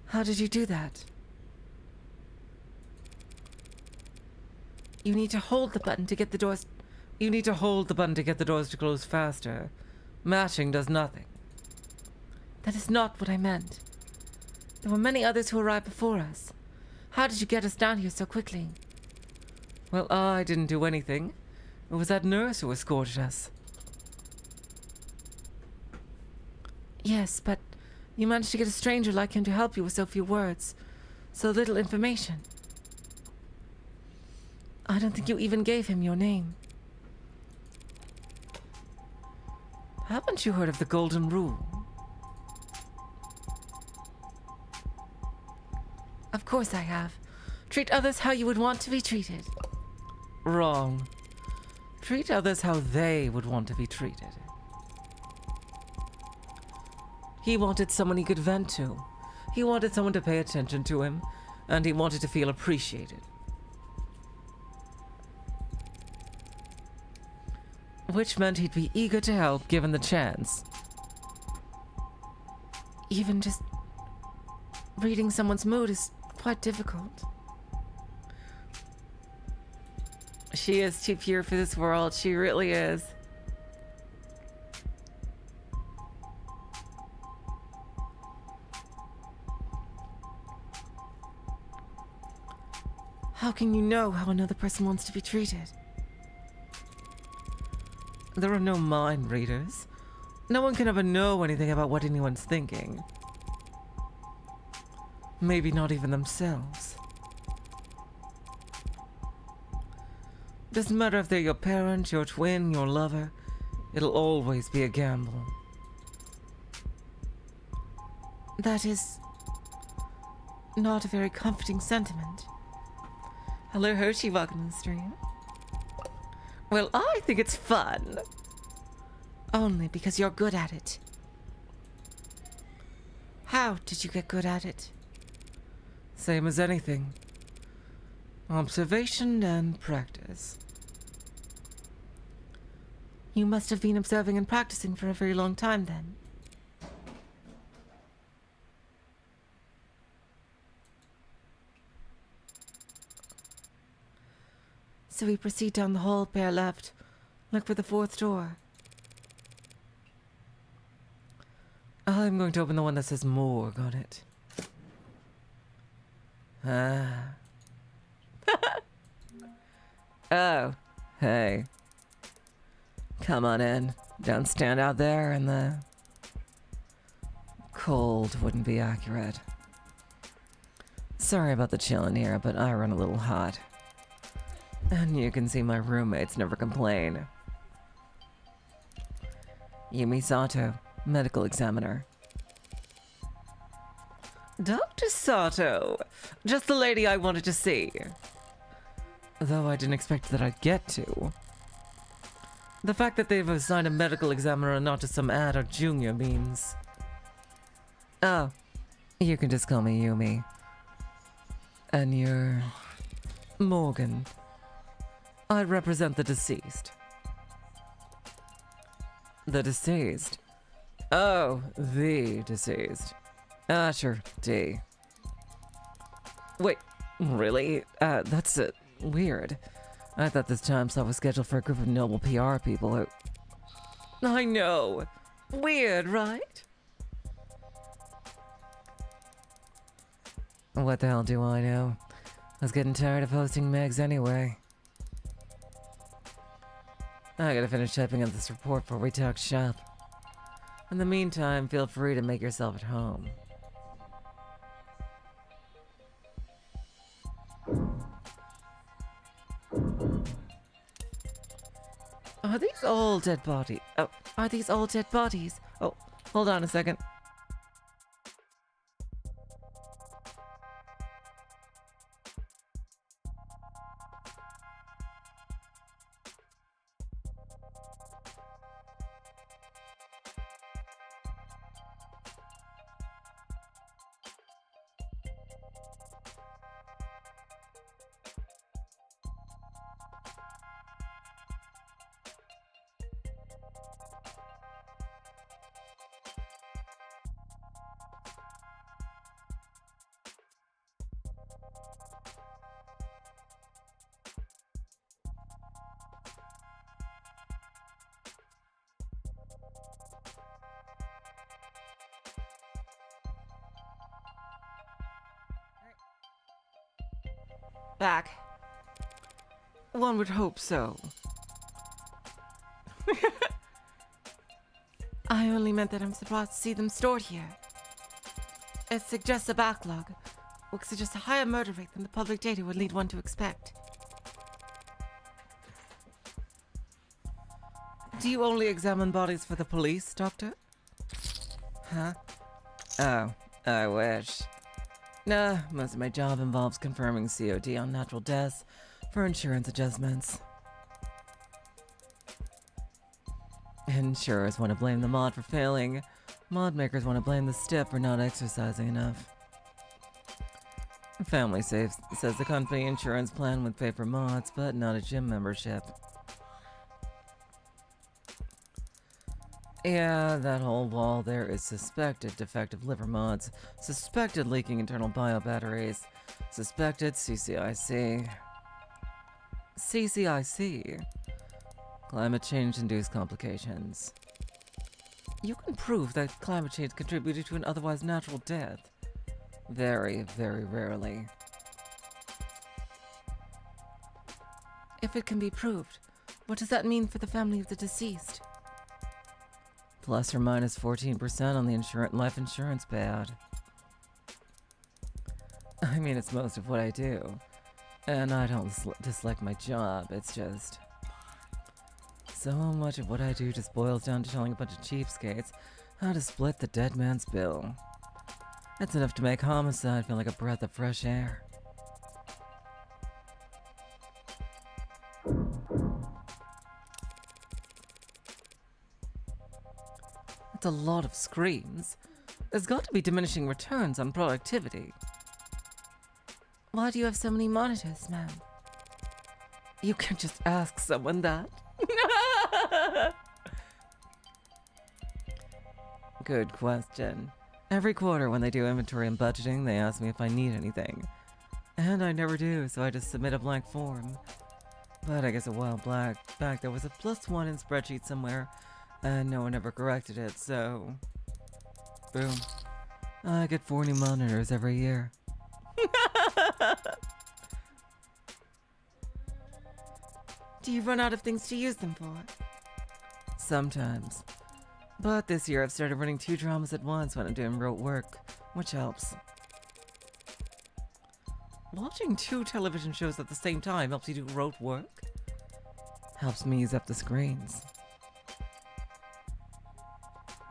How did you do that? You need to hold the button to get the doors... You need to hold the button to get the doors to close faster. Mashing does nothing. That is not what I meant. There were many others who arrived before us. How did you get us down here so quickly? Well, I didn't do anything. It was that nurse who escorted us. Yes, but you managed to get a stranger like him to help you with so few words. So little information. I don't think you even gave him your name. Haven't you heard of the Golden Rule? Of course I have. Treat others how you would want to be treated. Wrong. Treat others how they would want to be treated. He wanted someone he could vent to. He wanted someone to pay attention to him, and he wanted to feel appreciated. Which meant he'd be eager to help given the chance. Even just reading someone's mood is quite difficult. She is too pure for this world. She really is. How can you know how another person wants to be treated? There are no mind readers. No one can ever know anything about what anyone's thinking. Maybe not even themselves. Doesn't matter if they're your parent, your twin, your lover. It'll always be a gamble. That is not a very comforting sentiment. Hello, Hoshi, welcome to the stream. Well, I think it's fun. Only because you're good at it. How did you get good at it? Same as anything. Observation and practice. You must have been observing and practicing for a very long time then. So we proceed down the hall, bear left. Look for the fourth door. I'm going to open the one that says morgue on it. Ah. Oh, hey. Come on in. Don't stand out there in the cold. Wouldn't be accurate. Sorry about the chill in here, but I run a little hot. And you can see my roommates never complain. Yumi Sato, medical examiner. Dr. Sato, just the lady I wanted to see. Though I didn't expect that I'd get to. The fact that they've assigned a medical examiner and not just some ad or junior means... Oh, you can just call me Yumi. And you're... Morgan. I represent the deceased. The deceased? Oh, the deceased. Ah, sure, D. Wait, really? That's weird. I thought this time slot was scheduled for a group of noble PR people who... I know. Weird, right? What the hell do I know? I was getting tired of hosting Megs anyway. I gotta finish typing up this report before we talk shop. In the meantime, feel free to make yourself at home. Are these all dead bodies? Oh, are these all dead bodies? Oh, hold on a second. Back. One would hope so. I only meant that I'm surprised to see them stored here. It suggests a backlog, which suggests a higher murder rate than the public data would lead one to expect. Do you only examine bodies for the police, Doctor? Huh? Oh, I wish. Nah, most of my job involves confirming COD on natural deaths for insurance adjustments. Insurers want to blame the mod for failing. Mod makers want to blame the stiff for not exercising enough. Family Safe says the company insurance plan would pay for mods, but not a gym membership. Yeah, that whole wall there is suspected defective liver mods, suspected leaking internal bio batteries, suspected CCIC. CCIC? Climate change-induced complications. You can prove that climate change contributed to an otherwise natural death. Very, very rarely. If it can be proved, what does that mean for the family of the deceased? Plus or minus 14% on the life insurance payout. I mean, it's most of what I do. And I don't dislike my job, it's just... So much of what I do just boils down to telling a bunch of cheapskates how to split the dead man's bill. That's enough to make homicide feel like a breath of fresh air. That's a lot of screens. There's got to be diminishing returns on productivity. Why do you have so many monitors, ma'am? You can just ask someone that. Good question. Every quarter when they do inventory and budgeting, they ask me if I need anything. And I never do, so I just submit a blank form. But I guess a while back there was a +1 in spreadsheet somewhere, and no one ever corrected it, so... boom. I get 4 new monitors every year. Do you run out of things to use them for? Sometimes. But this year I've started running 2 dramas at once when I'm doing rote work, which helps. Watching 2 television shows at the same time helps you do rote work. Helps me use up the screens.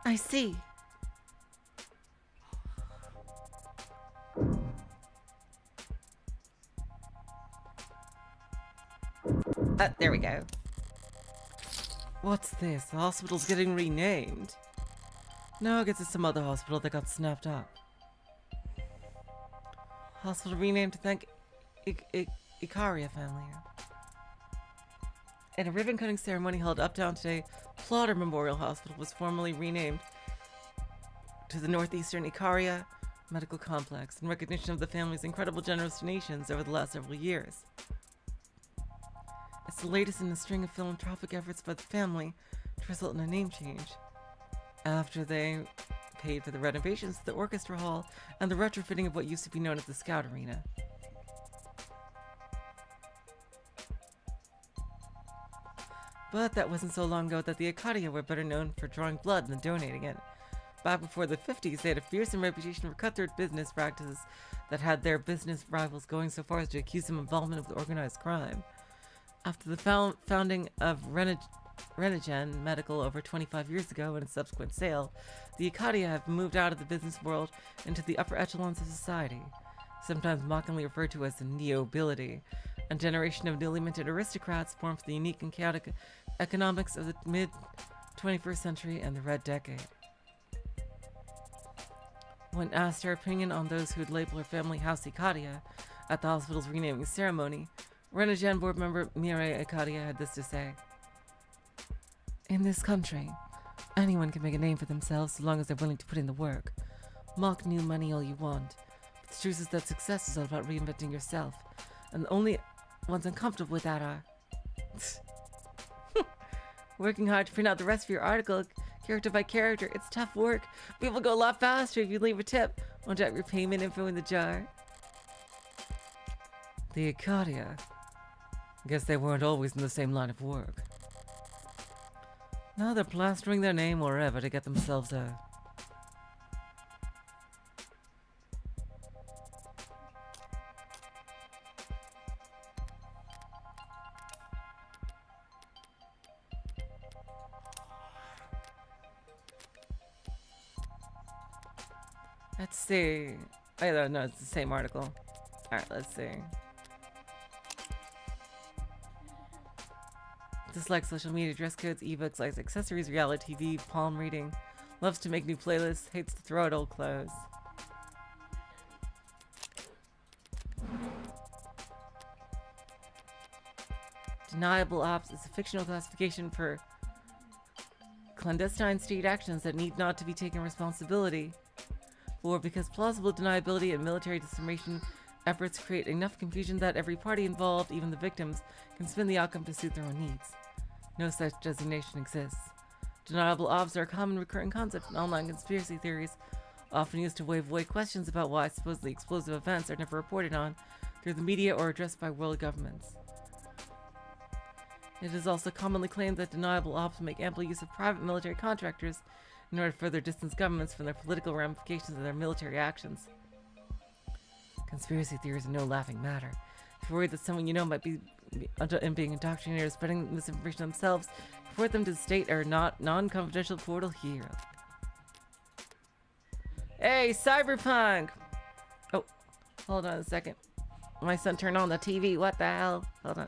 I see. There we go. What's this? The hospital's getting renamed. No, I guess it's some other hospital that got snapped up. Hospital renamed to thank Icaria family. In a ribbon-cutting ceremony held uptown today, Plotter Memorial Hospital was formally renamed to the Northeastern Icaria Medical Complex in recognition of the family's incredible generous donations over the last several years. It's the latest in a string of philanthropic efforts by the family to result in a name change. After they paid for the renovations to the orchestra hall and the retrofitting of what used to be known as the Scout Arena. But that wasn't so long ago that the Acadia were better known for drawing blood than donating it. Back before the 50s, they had a fearsome reputation for cutthroat business practices that had their business rivals going so far as to accuse them of involvement with organized crime. After the founding of Renogen Medical over 25 years ago and its subsequent sale, the Acadia have moved out of the business world into the upper echelons of society, sometimes mockingly referred to as the neo-ability. A generation of newly minted aristocrats formed for the unique and chaotic economics of the mid-21st century and the Red Decade. When asked her opinion on those who would label her family House Acadia at the hospital's renaming ceremony, Renogen board member Mireille Acadia had this to say. In this country, anyone can make a name for themselves so long as they're willing to put in the work. Mock new money all you want. But the truth is that success is all about reinventing yourself. And the only ones uncomfortable with that are... working hard to print out the rest of your article, character by character. It's tough work. People go a lot faster if you leave a tip. Won't drop your payment info in the jar. The Acadia. Guess they weren't always in the same line of work. Now they're plastering their name wherever to get themselves a... Let's see. I don't know, it's the same article. Alright, let's see. Dislikes social media, dress codes, ebooks, likes accessories, reality TV, palm reading. Loves to make new playlists, hates to throw out old clothes. Deniable ops is a fictional classification for clandestine state actions that need not to be taken responsibility for because plausible deniability and military disarmation efforts create enough confusion that every party involved, even the victims, can spin the outcome to suit their own needs. No such designation exists. Deniable ops are a common recurring concept in online conspiracy theories, often used to wave away questions about why supposedly explosive events are never reported on through the media or addressed by world governments. It is also commonly claimed that deniable ops make ample use of private military contractors in order to further distance governments from their political ramifications of their military actions. Conspiracy theories are no laughing matter. If you're worried that someone you know might be being indoctrinated or spreading misinformation themselves, Report them to the state or not non-confidential portal here. Hey, Cyberpunk! Oh, hold on a second. My son turned on the TV. What the hell? Hold on.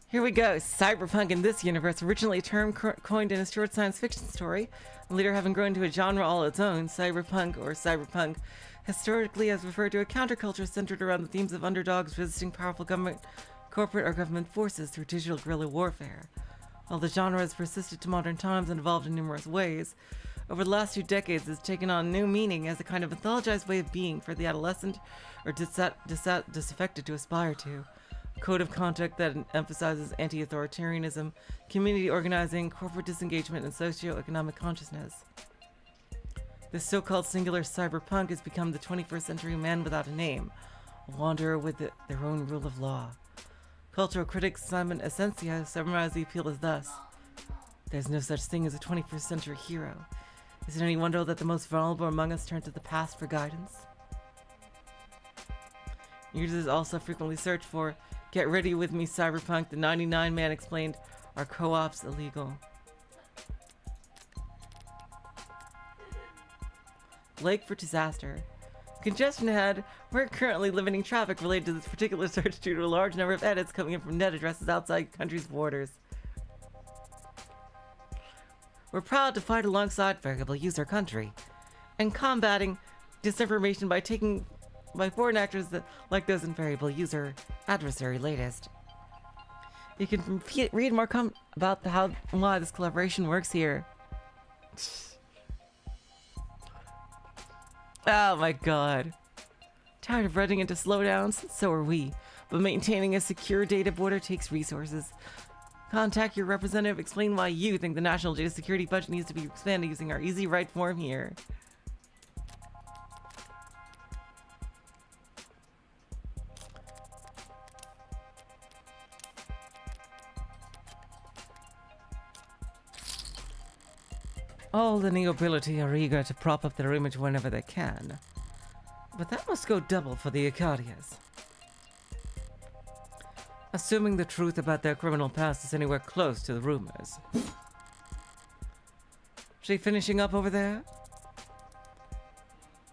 Here we go. Cyberpunk in this universe, originally a term coined in a short science fiction story, and later having grown to a genre all its own, cyberpunk historically has referred to a counterculture centered around the themes of underdogs resisting powerful government, corporate or government forces through digital guerrilla warfare. While the genre has persisted to modern times and evolved in numerous ways, over the last 2 decades it's taken on new meaning as a kind of mythologized way of being for the adolescent or disaffected to aspire to. Code of conduct that emphasizes anti-authoritarianism, community organizing, corporate disengagement, and socio-economic consciousness. This so-called singular cyberpunk has become the 21st century man without a name, a wanderer with their own rule of law. Cultural critic Simon Essentia summarized the appeal as thus: there's no such thing as a 21st century hero. Is it any wonder that the most vulnerable among us turn to the past for guidance? Users also frequently search for "Get ready with me, Cyberpunk." The 99 man explained, "Are co-ops illegal?" Lake for disaster. Congestion ahead. We're currently limiting traffic related to this particular search due to a large number of edits coming in from net addresses outside country's borders. We're proud to fight alongside variable user country and combating disinformation by foreign actors like those in variable user adversary latest. You can read more about why this collaboration works here. Oh my god. Tired of running into slowdowns? So are we. But maintaining a secure data border takes resources. Contact your representative, explain why you think the national data security budget needs to be expanded using our easy right form here. All the nobility are eager to prop up their image whenever they can. But that must go double for the Acadias. Assuming the truth about their criminal past is anywhere close to the rumors. She finishing up over there?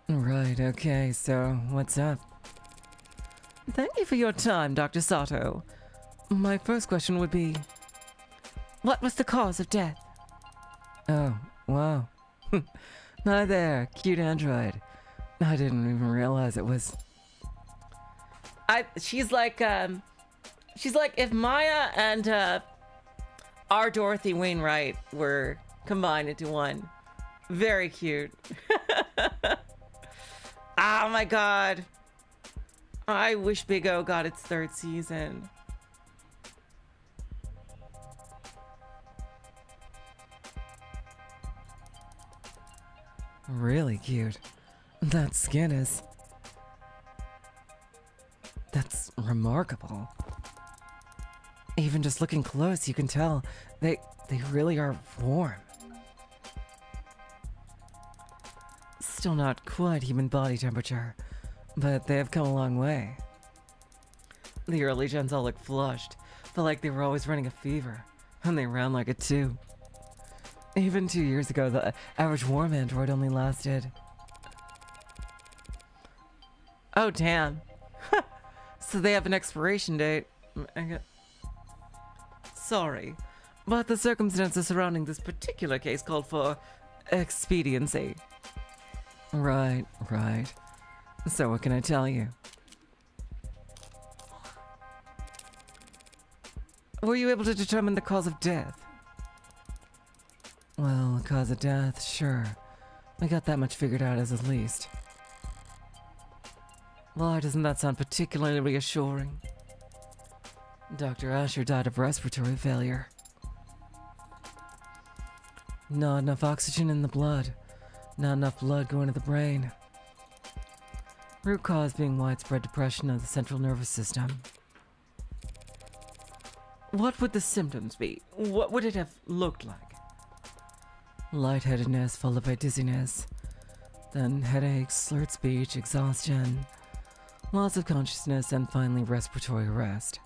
Right, okay, so what's up? Thank you for your time, Dr. Sato. My first question would be, what was the cause of death? Oh, wow. Hi there, cute android. I didn't even realize it was... She's like if Maya and our Dorothy Wainwright were combined into one. Very cute. Oh my god. I wish Big O got its 3rd season. Really cute. That skin is... That's remarkable. Even just looking close, you can tell they really are warm. Still not quite human body temperature, but they have come a long way. The early gens all look flushed, felt like they were always running a fever. And they ran like it too. Even 2 years ago, the average warm android only lasted. Oh, damn. So they have an expiration date. Sorry, but the circumstances surrounding this particular case called for expediency. Right. So what can I tell you? Were you able to determine the cause of death? Well, cause of death, sure. I got that much figured out as the least. Why doesn't that sound particularly reassuring? Dr. Asher died of respiratory failure. Not enough oxygen in the blood. Not enough blood going to the brain. Root cause being widespread depression of the central nervous system. What would the symptoms be? What would it have looked like? Lightheadedness followed by dizziness. Then headaches, slurred speech, exhaustion, loss of consciousness, and finally respiratory arrest.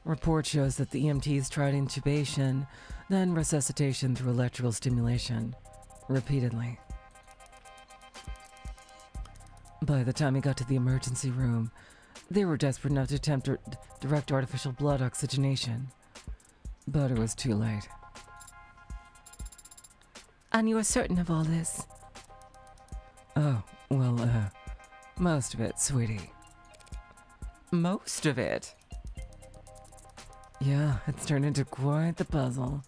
Report shows that the EMTs tried intubation, then resuscitation through electrical stimulation, repeatedly. By the time he got to the emergency room, they were desperate enough to attempt direct artificial blood oxygenation, but it was too late. And you are certain of all this? Oh, well, most of it, sweetie. Most of it? Yeah, it's turned into quite the puzzle,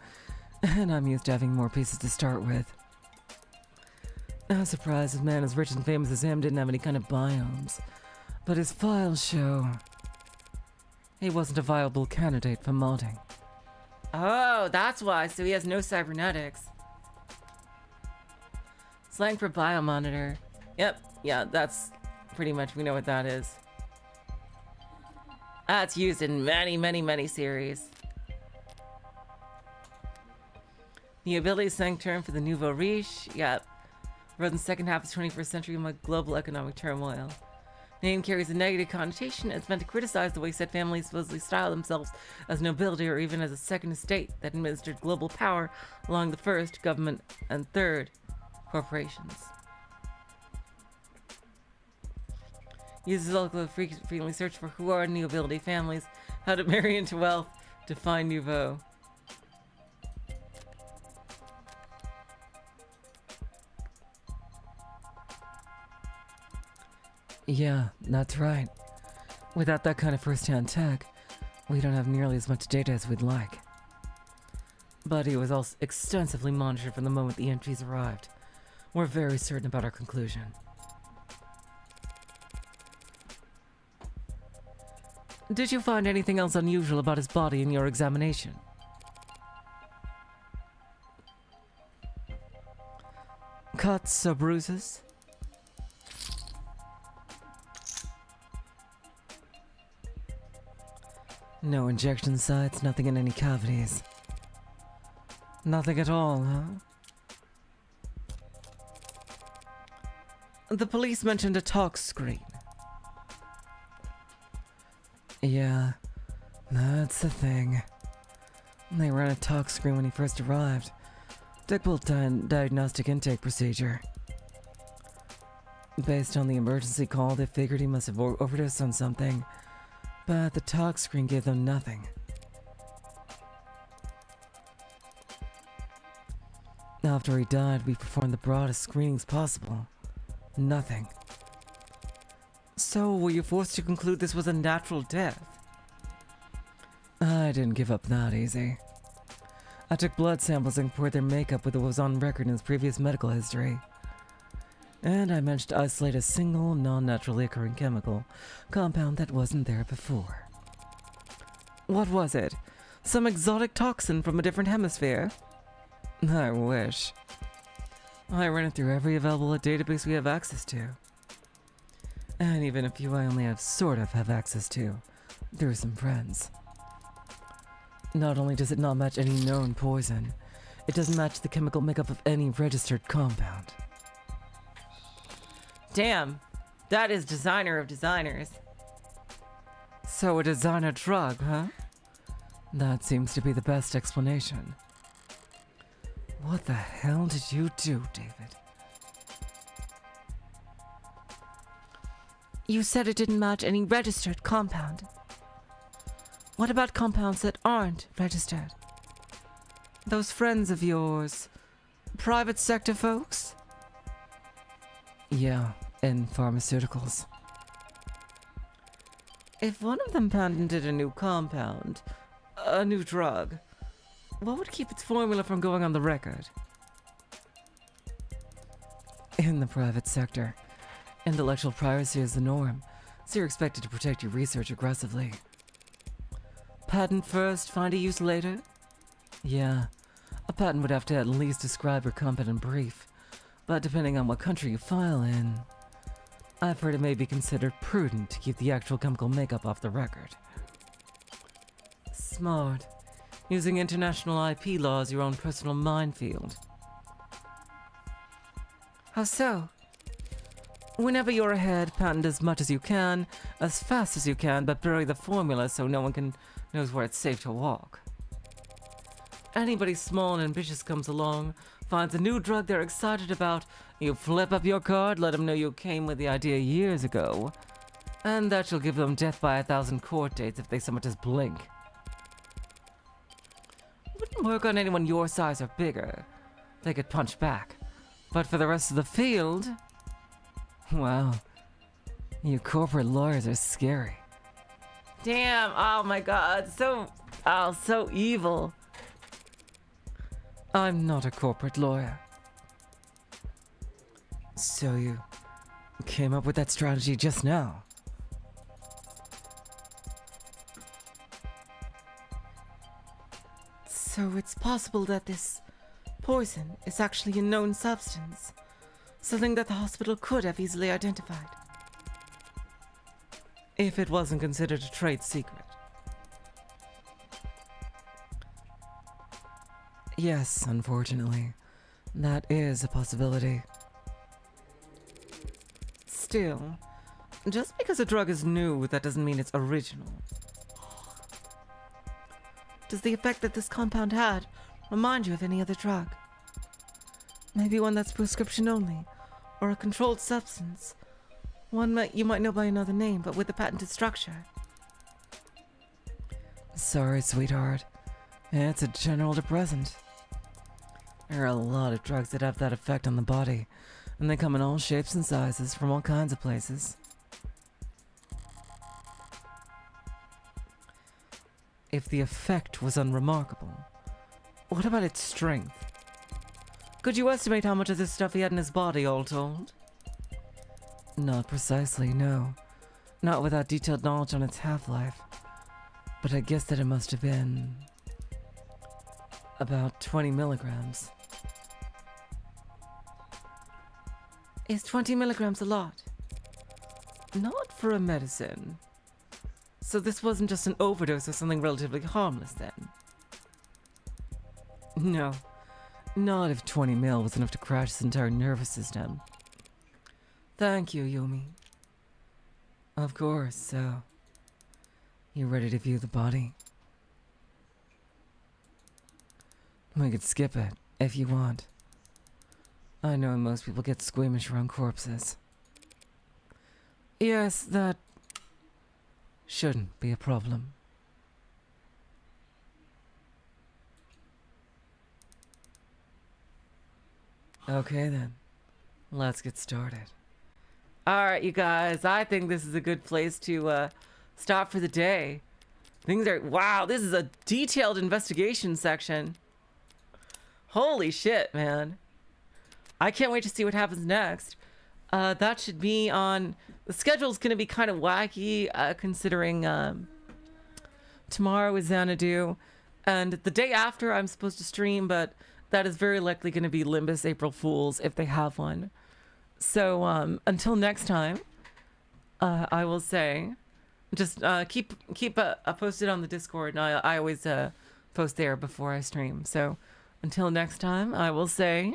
and I'm used to having more pieces to start with. I was surprised a man as rich and famous as him didn't have any kind of biomes, but his files show he wasn't a viable candidate for modding. Oh, that's why, so he has no cybernetics. Slang for biomonitor. Yep, yeah, that's pretty much, we know what that is. That's used in many series. The ability slang term for the nouveau riche. Yep. Rose in the second half of the 21st century amid global economic turmoil. The name carries a negative connotation. It's meant to criticize the way said families supposedly style themselves as nobility or even as a second estate that administered global power along the first, government, and third, corporations. Users also frequently search for who are nobility families, how to marry into wealth, to find nouveau. Yeah, that's right. Without that kind of first-hand tech, we don't have nearly as much data as we'd like. But he was also extensively monitored from the moment the entries arrived. We're very certain about our conclusion. Did you find anything else unusual about his body in your examination? Cuts or bruises? No injection sites, nothing in any cavities. Nothing at all, huh? The police mentioned a talk screen. Yeah, that's the thing. They ran a talk screen when he first arrived. Typical diagnostic intake procedure. Based on the emergency call, they figured he must have overdosed on something, but the talk screen gave them nothing. After he died, we performed the broadest screenings possible. Nothing. So, were you forced to conclude this was a natural death? I didn't give up that easy. I took blood samples and compared their makeup with what was on record in his previous medical history. And I managed to isolate a single, non-naturally occurring chemical compound that wasn't there before. What was it? Some exotic toxin from a different hemisphere? I wish. I ran it through every available database we have access to. And even a few I only sort of have access to, through some friends. Not only does it not match any known poison, it doesn't match the chemical makeup of any registered compound. Damn, that is designer of designers. So a designer drug, huh? That seems to be the best explanation. What the hell did you do, David? You said it didn't match any registered compound. What about compounds that aren't registered? Those friends of yours, private sector folks? Yeah, in pharmaceuticals. If one of them patented a new compound, a new drug, what would keep its formula from going on the record? In the private sector, intellectual privacy is the norm, so you're expected to protect your research aggressively. Patent first, find a use later? Yeah, a patent would have to at least describe your compound in brief, but depending on what country you file in, I've heard it may be considered prudent to keep the actual chemical makeup off the record. Smart. Using international IP law as your own personal minefield. How so? Whenever you're ahead, patent as much as you can, as fast as you can, but bury the formula so no one knows where it's safe to walk. Anybody small and ambitious comes along, finds a new drug they're excited about, you flip up your card, let them know you came with the idea years ago, and that you'll give them death by 1,000 court dates if they so much as blink. Wouldn't work on anyone your size or bigger. They could punch back. But for the rest of the field, wow, you corporate lawyers are scary. Damn, oh my god, so evil. I'm not a corporate lawyer. So you came up with that strategy just now? So it's possible that this poison is actually a known substance, something that the hospital could have easily identified. If it wasn't considered a trade secret. Yes, unfortunately. That is a possibility. Still, just because a drug is new, that doesn't mean it's original. Does the effect that this compound had remind you of any other drug? Maybe one that's prescription only, or a controlled substance. One you might know by another name, but with a patented structure. Sorry, sweetheart. It's a general depressant. There are a lot of drugs that have that effect on the body, and they come in all shapes and sizes from all kinds of places. If the effect was unremarkable, what about its strength? Could you estimate how much of this stuff he had in his body, all told? Not precisely, no. Not without detailed knowledge on its half-life. But I guess that it must have been about 20 milligrams. Is 20 milligrams a lot? Not for a medicine. So this wasn't just an overdose of something relatively harmless then? No. Not if 20 mil was enough to crash his entire nervous system. Thank you, Yumi. Of course, so... You ready to view the body? We could skip it, if you want. I know most people get squeamish around corpses. Yes, that... shouldn't be a problem. Okay then, let's get started. Alright, you guys, I think this is a good place to stop for the day. Things are... wow, this is a detailed investigation section. Holy shit, man. I can't wait to see what happens next. That should be on... the schedule's gonna be kind of wacky, considering tomorrow is Xanadu, and the day after I'm supposed to stream, but that is very likely going to be Limbus April Fools if they have one. So until next time, I will say, just keep posted on the Discord, and I always post there before I stream. So until next time, I will say,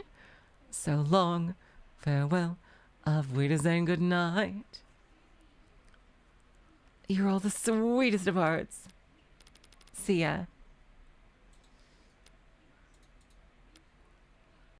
so long, farewell, auf Wiedersehen, good night. You're all the sweetest of hearts. See ya.